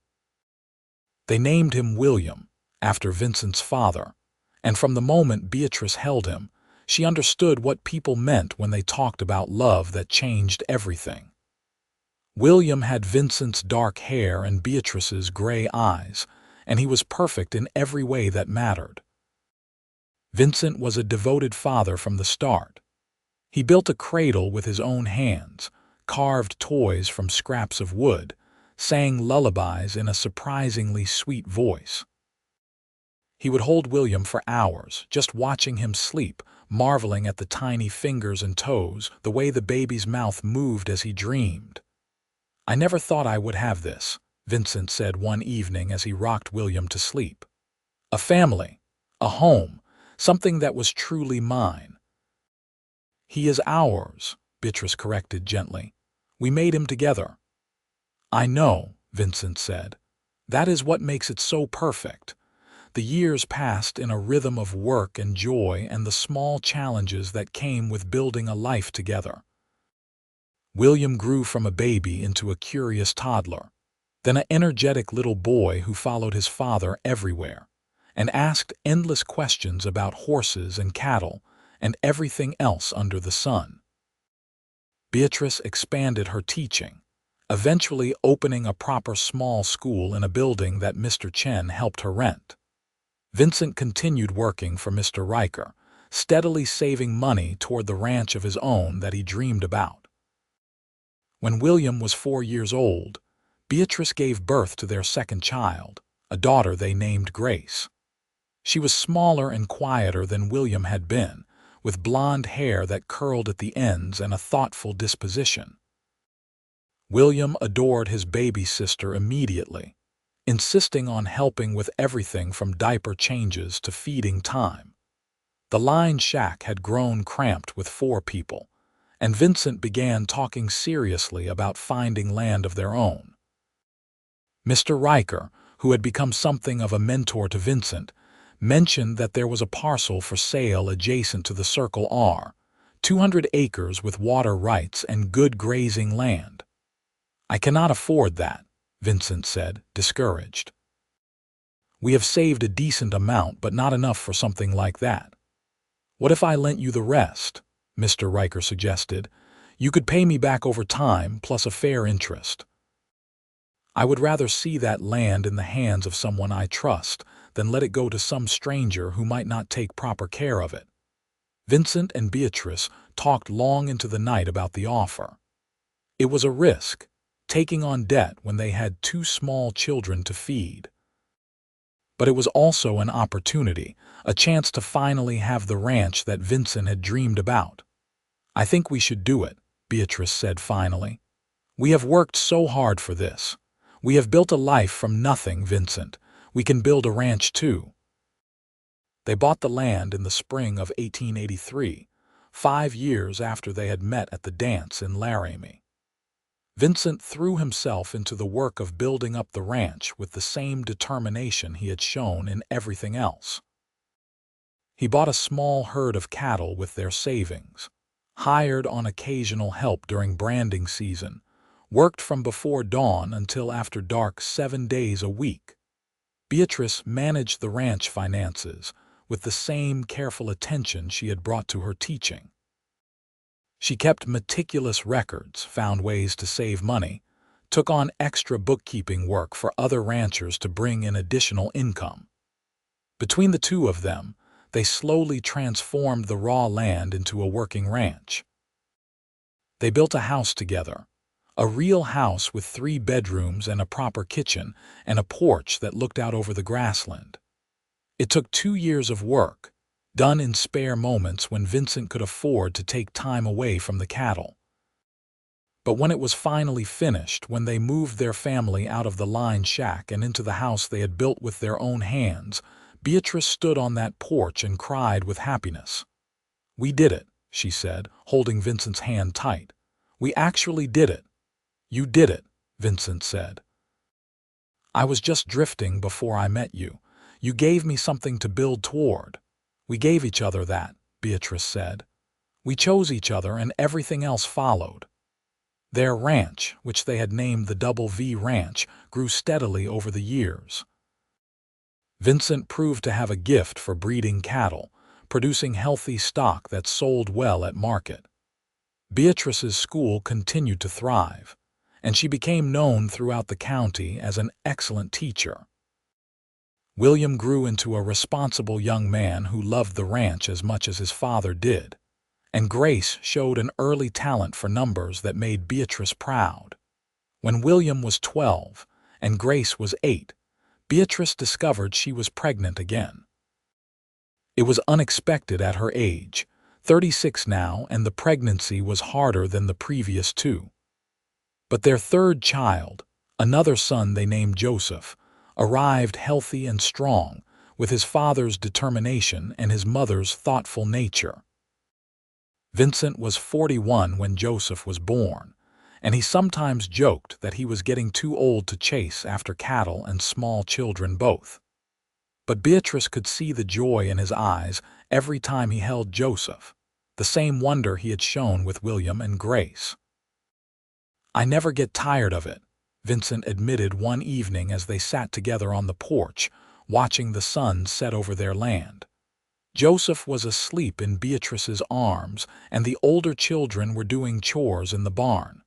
They named him William, after Vincent's father, and from the moment Beatrice held him, she understood what people meant when they talked about love that changed everything. William had Vincent's dark hair and Beatrice's gray eyes, and he was perfect in every way that mattered. Vincent was a devoted father from the start. He built a cradle with his own hands, carved toys from scraps of wood, sang lullabies in a surprisingly sweet voice. He would hold William for hours, just watching him sleep, marveling at the tiny fingers and toes, the way the baby's mouth moved as he dreamed. "I never thought I would have this," Vincent said one evening as he rocked William to sleep. "A family, a home, something that was truly mine." "He is ours," Beatrice corrected gently. "We made him together." "I know," Vincent said. "That is what makes it so perfect." The years passed in a rhythm of work and joy and the small challenges that came with building a life together. William grew from a baby into a curious toddler, then an energetic little boy who followed his father everywhere and asked endless questions about horses and cattle and everything else under the sun. Beatrice expanded her teaching, eventually opening a proper small school in a building that Mr. Chen helped her rent. Vincent continued working for Mr. Riker, steadily saving money toward the ranch of his own that he dreamed about. When William was 4 years old, Beatrice gave birth to their second child, a daughter they named Grace. She was smaller and quieter than William had been, with blonde hair that curled at the ends and a thoughtful disposition. William adored his baby sister immediately, insisting on helping with everything from diaper changes to feeding time. The line shack had grown cramped with 4 people, and Vincent began talking seriously about finding land of their own. Mr. Riker, who had become something of a mentor to Vincent, mentioned that there was a parcel for sale adjacent to the Circle R, 200 acres with water rights and good grazing land. "I cannot afford that," Vincent said, discouraged. "We have saved a decent amount, but not enough for something like that." "What if I lent you the rest?" Mr. Riker suggested. "You could pay me back over time, plus a fair interest." "I would rather see that land in the hands of someone I trust than let it go to some stranger who might not take proper care of it." Vincent and Beatrice talked long into the night about the offer. It was a risk, taking on debt when they had 2 small children to feed. But it was also an opportunity, a chance to finally have the ranch that Vincent had dreamed about. "I think we should do it," Beatrice said finally. "We have worked so hard for this. We have built a life from nothing, Vincent. We can build a ranch too." They bought the land in the spring of 1883, 5 years after they had met at the dance in Laramie. Vincent threw himself into the work of building up the ranch with the same determination he had shown in everything else. He bought a small herd of cattle with their savings, hired on occasional help during branding season, worked from before dawn until after dark 7 days a week. Beatrice managed the ranch finances with the same careful attention she had brought to her teaching. She kept meticulous records, found ways to save money, took on extra bookkeeping work for other ranchers to bring in additional income. Between the 2 of them, they slowly transformed the raw land into a working ranch. They built a house together, a real house with 3 bedrooms and a proper kitchen and a porch that looked out over the grassland. It took 2 years of work, done in spare moments when Vincent could afford to take time away from the cattle. But when it was finally finished, when they moved their family out of the line shack and into the house they had built with their own hands, Beatrice stood on that porch and cried with happiness. "We did it," she said, holding Vincent's hand tight. "We actually did it." "You did it," Vincent said. "I was just drifting before I met you. You gave me something to build toward." "We gave each other that," Beatrice said. "We chose each other and everything else followed." Their ranch, which they had named the Double V Ranch, grew steadily over the years. Vincent proved to have a gift for breeding cattle, producing healthy stock that sold well at market. Beatrice's school continued to thrive, and she became known throughout the county as an excellent teacher. William grew into a responsible young man who loved the ranch as much as his father did, and Grace showed an early talent for numbers that made Beatrice proud. When William was 12 and Grace was 8, Beatrice discovered she was pregnant again. It was unexpected at her age, 36 now, and the pregnancy was harder than the previous 2. But their 3rd child, another son they named Joseph, arrived healthy and strong, with his father's determination and his mother's thoughtful nature. Vincent was 41 when Joseph was born, and he sometimes joked that he was getting too old to chase after cattle and small children both. But Beatrice could see the joy in his eyes every time he held Joseph, the same wonder he had shown with William and Grace. "I never get tired of it," Vincent admitted one evening as they sat together on the porch, watching the sun set over their land. Joseph was asleep in Beatrice's arms, and the older children were doing chores in the barn.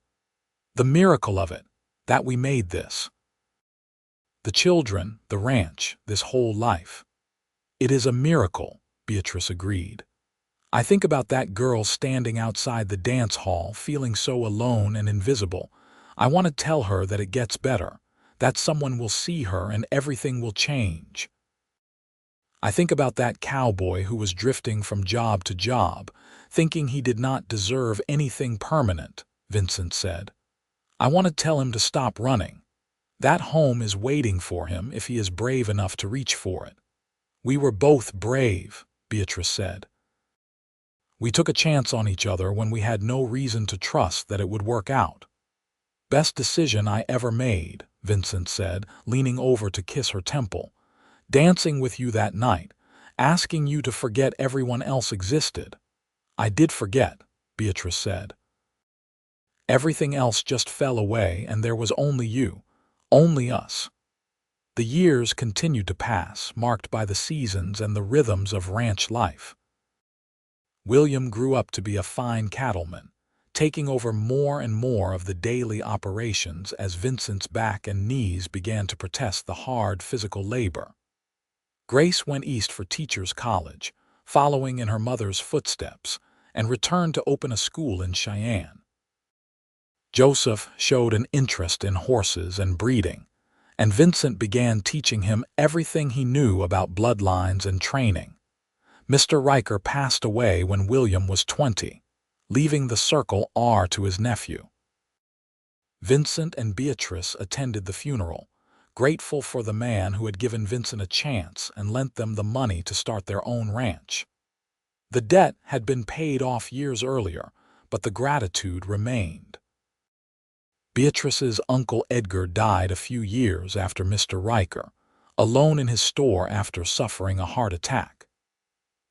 "The miracle of it, that we made this. The children, the ranch, this whole life. It is a miracle," Beatrice agreed. "I think about that girl standing outside the dance hall, feeling so alone and invisible. I want to tell her that it gets better, that someone will see her and everything will change. I think about that cowboy who was drifting from job to job, thinking he did not deserve anything permanent," Vincent said. I want to tell him to stop running. That home is waiting for him if he is brave enough to reach for it." "We were both brave," Beatrice said. "We took a chance on each other when we had no reason to trust that it would work out." "Best decision I ever made," Vincent said, leaning over to kiss her temple. "Dancing with you that night, asking you to forget everyone else existed." "I did forget," Beatrice said. "Everything else just fell away and there was only you, only us." The years continued to pass, marked by the seasons and the rhythms of ranch life. William grew up to be a fine cattleman, taking over more and more of the daily operations as Vincent's back and knees began to protest the hard physical labor. Grace went east for teachers' college, following in her mother's footsteps, and returned to open a school in Cheyenne. Joseph showed an interest in horses and breeding, and Vincent began teaching him everything he knew about bloodlines and training. Mr. Riker passed away when William was 20, leaving the circle R to his nephew. Vincent and Beatrice attended the funeral, grateful for the man who had given Vincent a chance and lent them the money to start their own ranch. The debt had been paid off years earlier, but the gratitude remained. Beatrice's Uncle Edgar died a few years after Mr. Riker, alone in his store after suffering a heart attack.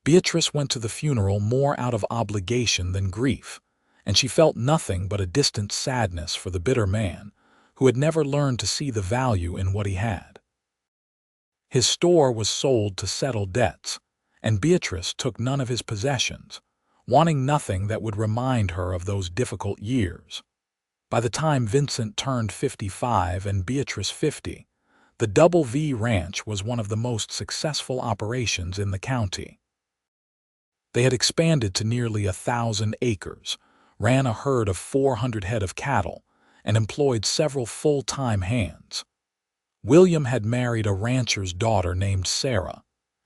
Beatrice went to the funeral more out of obligation than grief, and she felt nothing but a distant sadness for the bitter man, who had never learned to see the value in what he had. His store was sold to settle debts, and Beatrice took none of his possessions, wanting nothing that would remind her of those difficult years. By the time Vincent turned 55 and Beatrice 50, the Double V Ranch was one of the most successful operations in the county. They had expanded to nearly 1,000 acres, ran a herd of 400 head of cattle, and employed several full-time hands. William had married a rancher's daughter named Sarah,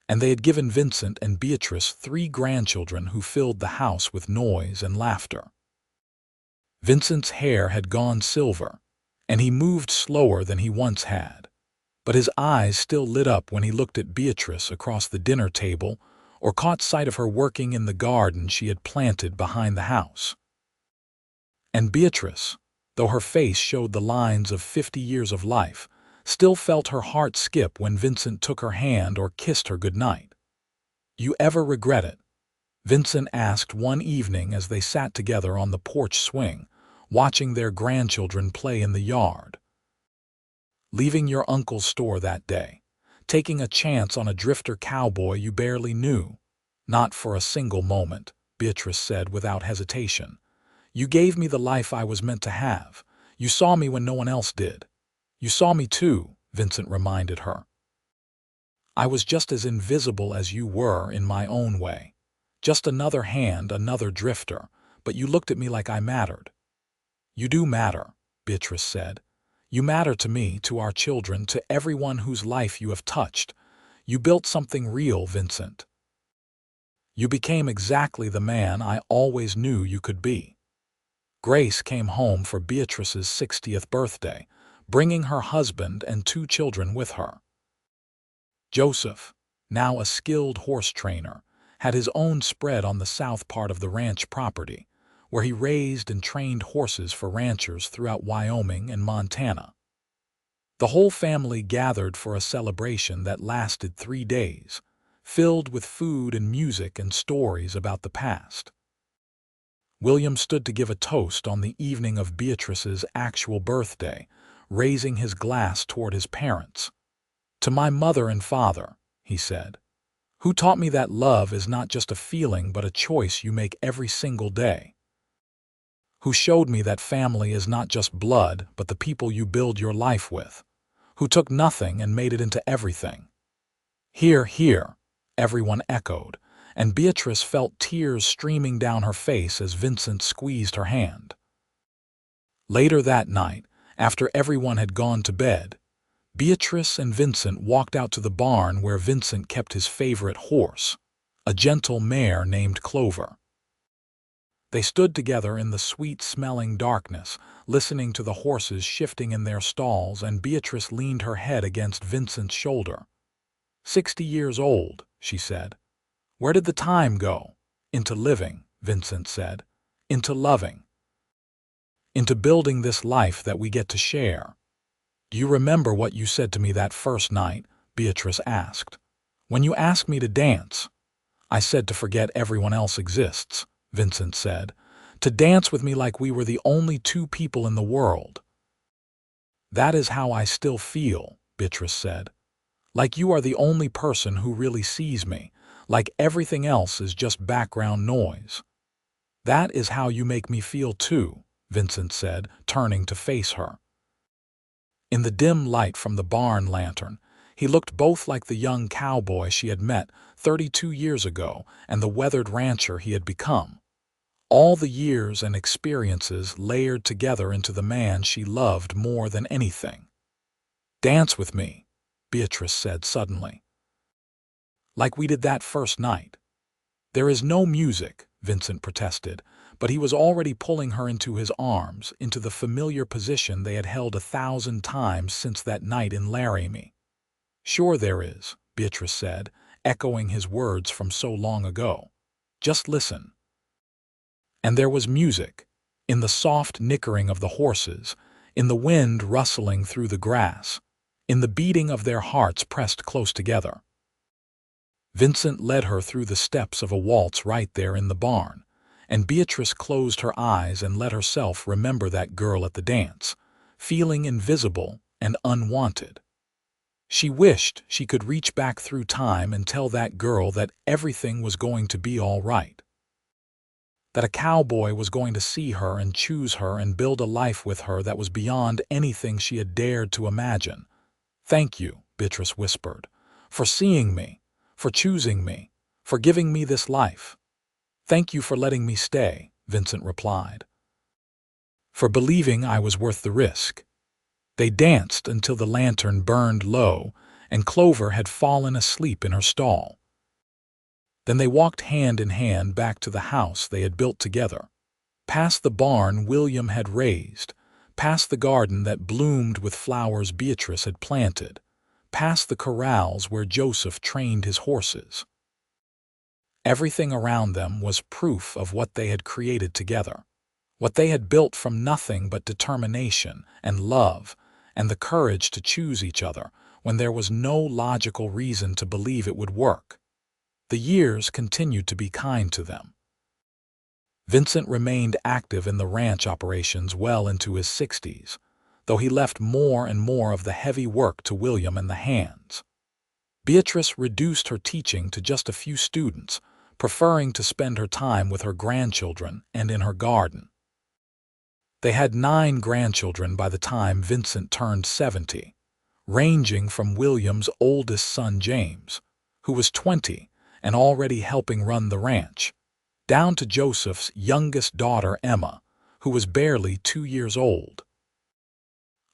and they had given Vincent and Beatrice 3 grandchildren who filled the house with noise and laughter. Vincent's hair had gone silver, and he moved slower than he once had, but his eyes still lit up when he looked at Beatrice across the dinner table or caught sight of her working in the garden she had planted behind the house. And Beatrice, though her face showed the lines of 50 years of life, still felt her heart skip when Vincent took her hand or kissed her goodnight. "You ever regret it?" Vincent asked one evening as they sat together on the porch swing, watching their grandchildren play in the yard. "Leaving your uncle's store that day, taking a chance on a drifter cowboy you barely knew." "Not for a single moment," Beatrice said without hesitation. "You gave me the life I was meant to have. You saw me when no one else did." "You saw me too," Vincent reminded her. "I was just as invisible as you were in my own way. Just another hand, another drifter, but you looked at me like I mattered." "You do matter," Beatrice said. "You matter to me, to our children, to everyone whose life you have touched. You built something real, Vincent. You became exactly the man I always knew you could be." Grace came home for Beatrice's 60th birthday, bringing her husband and 2 children with her. Joseph, now a skilled horse trainer, had his own spread on the south part of the ranch property, where he raised and trained horses for ranchers throughout Wyoming and Montana. The whole family gathered for a celebration that lasted 3 days, filled with food and music and stories about the past. William stood to give a toast on the evening of Beatrice's actual birthday, raising his glass toward his parents. "To my mother and father," he said, "who taught me that love is not just a feeling but a choice you make every single day. Who showed me that family is not just blood but the people you build your life with. Who took nothing and made it into everything." "Hear, hear," everyone echoed, and Beatrice felt tears streaming down her face as Vincent squeezed her hand. Later that night, after everyone had gone to bed, Beatrice and Vincent walked out to the barn where Vincent kept his favorite horse, a gentle mare named Clover. They stood together in the sweet-smelling darkness, listening to the horses shifting in their stalls, and Beatrice leaned her head against Vincent's shoulder. 60 years old, she said. Where did the time go? Into living, Vincent said. Into loving. Into building this life that we get to share. Do you remember what you said to me that first night? Beatrice asked. When you asked me to dance, I said to forget everyone else exists, Vincent said. To dance with me like we were the only two people in the world. That is how I still feel, Beatrice said. Like you are the only person who really sees me, like everything else is just background noise. That is how you make me feel too, Vincent said, turning to face her. In the dim light from the barn lantern, he looked both like the young cowboy she had met 32 years ago and the weathered rancher he had become. All the years and experiences layered together into the man she loved more than anything. Dance with me, Beatrice said suddenly. Like we did that first night. There is no music, Vincent protested, but he was already pulling her into his arms, into the familiar position they had held 1,000 times since that night in Laramie. Sure there is, Beatrice said, echoing his words from so long ago. Just listen. And there was music, in the soft nickering of the horses, in the wind rustling through the grass, in the beating of their hearts pressed close together. Vincent led her through the steps of a waltz right there in the barn, and Beatrice closed her eyes and let herself remember that girl at the dance, feeling invisible and unwanted. She wished she could reach back through time and tell that girl that everything was going to be all right. That a cowboy was going to see her and choose her and build a life with her that was beyond anything she had dared to imagine. Thank you, Beatrice whispered, for seeing me, for choosing me, for giving me this life. Thank you for letting me stay, Vincent replied. For believing I was worth the risk. They danced until the lantern burned low and Clover had fallen asleep in her stall. Then they walked hand in hand back to the house they had built together, past the barn William had raised, past the garden that bloomed with flowers Beatrice had planted, past the corrals where Joseph trained his horses. Everything around them was proof of what they had created together, what they had built from nothing but determination and love and the courage to choose each other when there was no logical reason to believe it would work. The years continued to be kind to them. Vincent remained active in the ranch operations well into his 60s, though he left more and more of the heavy work to William and the hands. Beatrice reduced her teaching to just a few students, preferring to spend her time with her grandchildren and in her garden. They had 9 grandchildren by the time Vincent turned 70, ranging from William's oldest son James, who was 20 and already helping run the ranch, down to Joseph's youngest daughter Emma, who was barely 2 years old.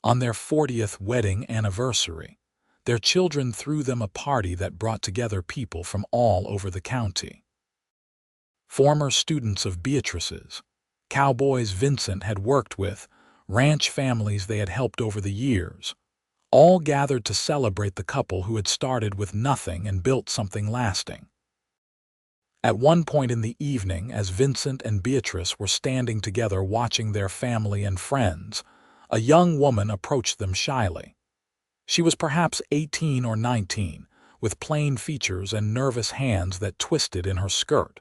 On their 40th wedding anniversary, their children threw them a party that brought together people from all over the county. Former students of Beatrice's, cowboys Vincent had worked with, ranch families they had helped over the years, all gathered to celebrate the couple who had started with nothing and built something lasting. At one point in the evening, as Vincent and Beatrice were standing together watching their family and friends, a young woman approached them shyly. She was perhaps 18 or 19, with plain features and nervous hands that twisted in her skirt.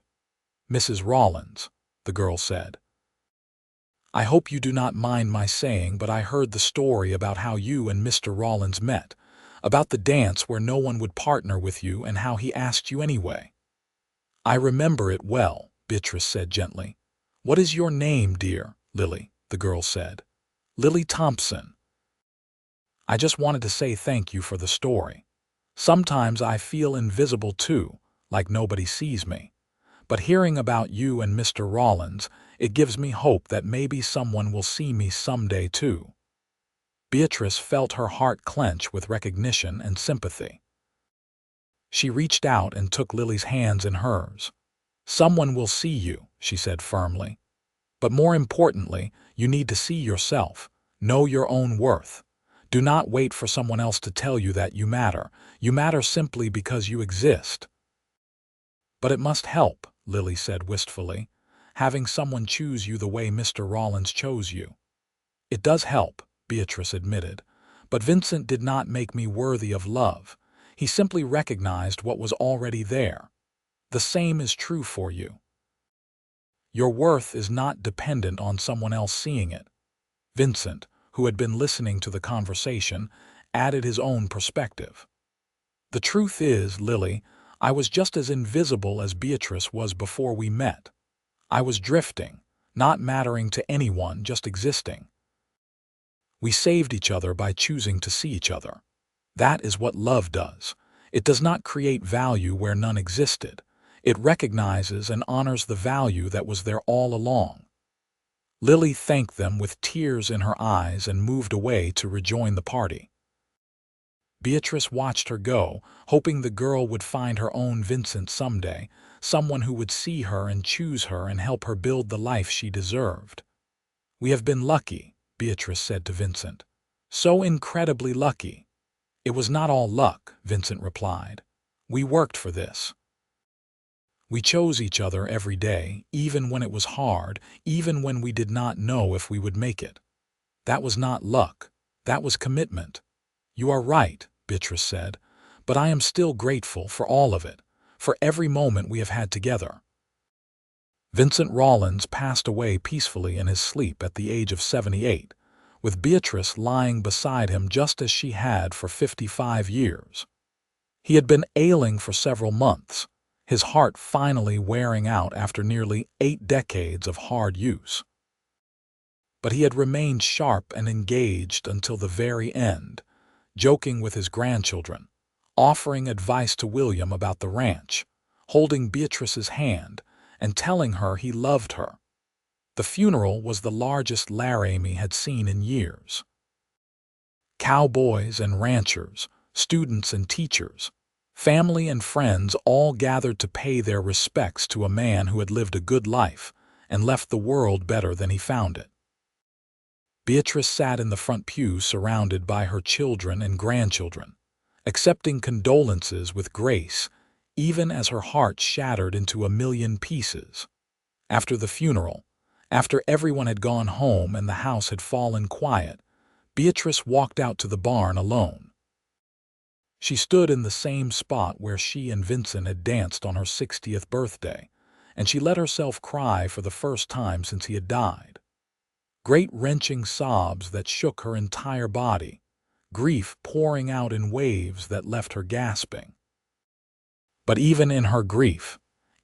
"Mrs. Rawlins," the girl said. "I hope you do not mind my saying, but I heard the story about how you and Mr. Rawlins met, about the dance where no one would partner with you and how he asked you anyway." "I remember it well," Beatrice said gently. "What is your name, dear?" "Lily," the girl said. "Lily Thompson. I just wanted to say thank you for the story. Sometimes I feel invisible too, like nobody sees me. But hearing about you and Mr. Rawlins, it gives me hope that maybe someone will see me someday too." Beatrice felt her heart clench with recognition and sympathy. She reached out and took Lily's hands in hers. "Someone will see you," she said firmly. But more importantly, you need to see yourself, know your own worth. Do not wait for someone else to tell you that you matter. You matter simply because you exist. But it must help, Lily said wistfully, having someone choose you the way Mr. Rawlins chose you. It does help, Beatrice admitted, but Vincent did not make me worthy of love. He simply recognized what was already there. The same is true for you. Your worth is not dependent on someone else seeing it. Vincent, who had been listening to the conversation, added his own perspective. The truth is, Lily, I was just as invisible as Beatrice was before we met. I was drifting, not mattering to anyone, just existing. We saved each other by choosing to see each other. That is what love does. It does not create value where none existed. It recognizes and honors the value that was there all along. Lily thanked them with tears in her eyes and moved away to rejoin the party. Beatrice watched her go, hoping the girl would find her own Vincent someday, someone who would see her and choose her and help her build the life she deserved. "We have been lucky," Beatrice said to Vincent. "So incredibly lucky." "It was not all luck," Vincent replied. "We worked for this. We chose each other every day, even when it was hard, even when we did not know if we would make it. That was not luck. That was commitment." "You are right," Beatrice said, "but I am still grateful for all of it, for every moment we have had together." Vincent Rawlins passed away peacefully in his sleep at the age of 78, with Beatrice lying beside him just as she had for 55 years. He had been ailing for several months, his heart finally wearing out after nearly 8 decades of hard use. But he had remained sharp and engaged until the very end, joking with his grandchildren, offering advice to William about the ranch, holding Beatrice's hand, and telling her he loved her. The funeral was the largest Laramie had seen in years. Cowboys and ranchers, students and teachers, family and friends all gathered to pay their respects to a man who had lived a good life and left the world better than he found it. Beatrice sat in the front pew surrounded by her children and grandchildren, accepting condolences with grace, even as her heart shattered into a million pieces. After the funeral, after everyone had gone home and the house had fallen quiet, Beatrice walked out to the barn alone. She stood in the same spot where she and Vincent had danced on her 60th birthday, and she let herself cry for the first time since he had died. Great wrenching sobs that shook her entire body, grief pouring out in waves that left her gasping. But even in her grief,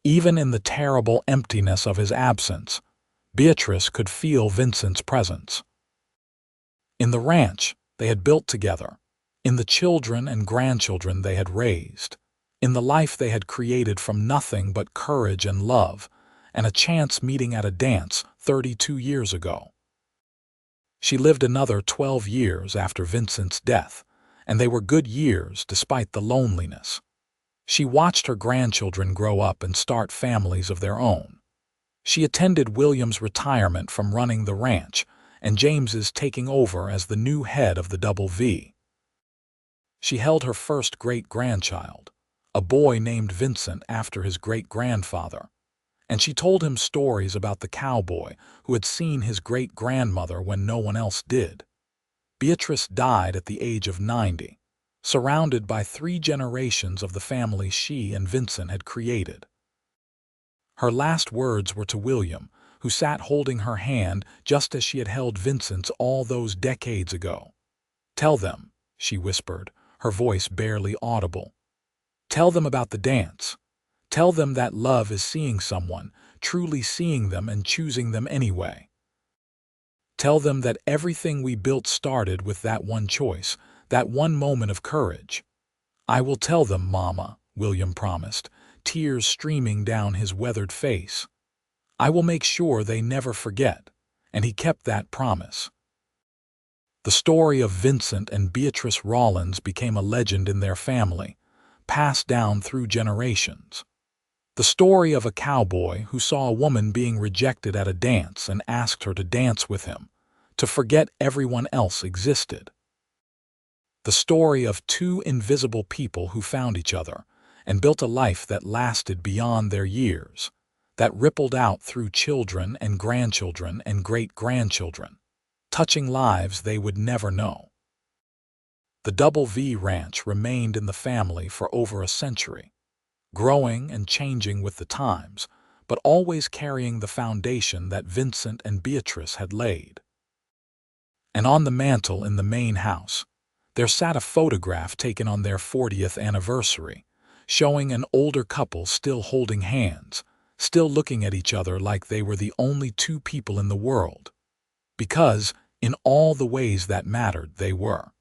even in the terrible emptiness of his absence, Beatrice could feel Vincent's presence. In the ranch they had built together, in the children and grandchildren they had raised, in the life they had created from nothing but courage and love, and a chance meeting at a dance 32 years ago. She lived another 12 years after Vincent's death, and they were good years despite the loneliness. She watched her grandchildren grow up and start families of their own. She attended William's retirement from running the ranch and James's taking over as the new head of the Double V. She held her first great-grandchild, a boy named Vincent after his great-grandfather, and she told him stories about the cowboy who had seen his great-grandmother when no one else did. Beatrice died at the age of 90, surrounded by 3 generations of the family she and Vincent had created. Her last words were to William, who sat holding her hand just as she had held Vincent's all those decades ago. "Tell them," she whispered, her voice barely audible. "Tell them about the dance. Tell them that love is seeing someone, truly seeing them and choosing them anyway. Tell them that everything we built started with that one choice, that one moment of courage." "I will tell them, Mama," William promised, tears streaming down his weathered face. "I will make sure they never forget," and he kept that promise. The story of Vincent and Beatrice Rawlins became a legend in their family, passed down through generations. The story of a cowboy who saw a woman being rejected at a dance and asked her to dance with him, to forget everyone else existed. The story of two invisible people who found each other and built a life that lasted beyond their years, that rippled out through children and grandchildren and great-grandchildren, touching lives they would never know. The Double V Ranch remained in the family for over a century, growing and changing with the times, but always carrying the foundation that Vincent and Beatrice had laid. And on the mantel in the main house, there sat a photograph taken on their 40th anniversary, showing an older couple still holding hands, still looking at each other like they were the only two people in the world. Because, in all the ways that mattered, they were.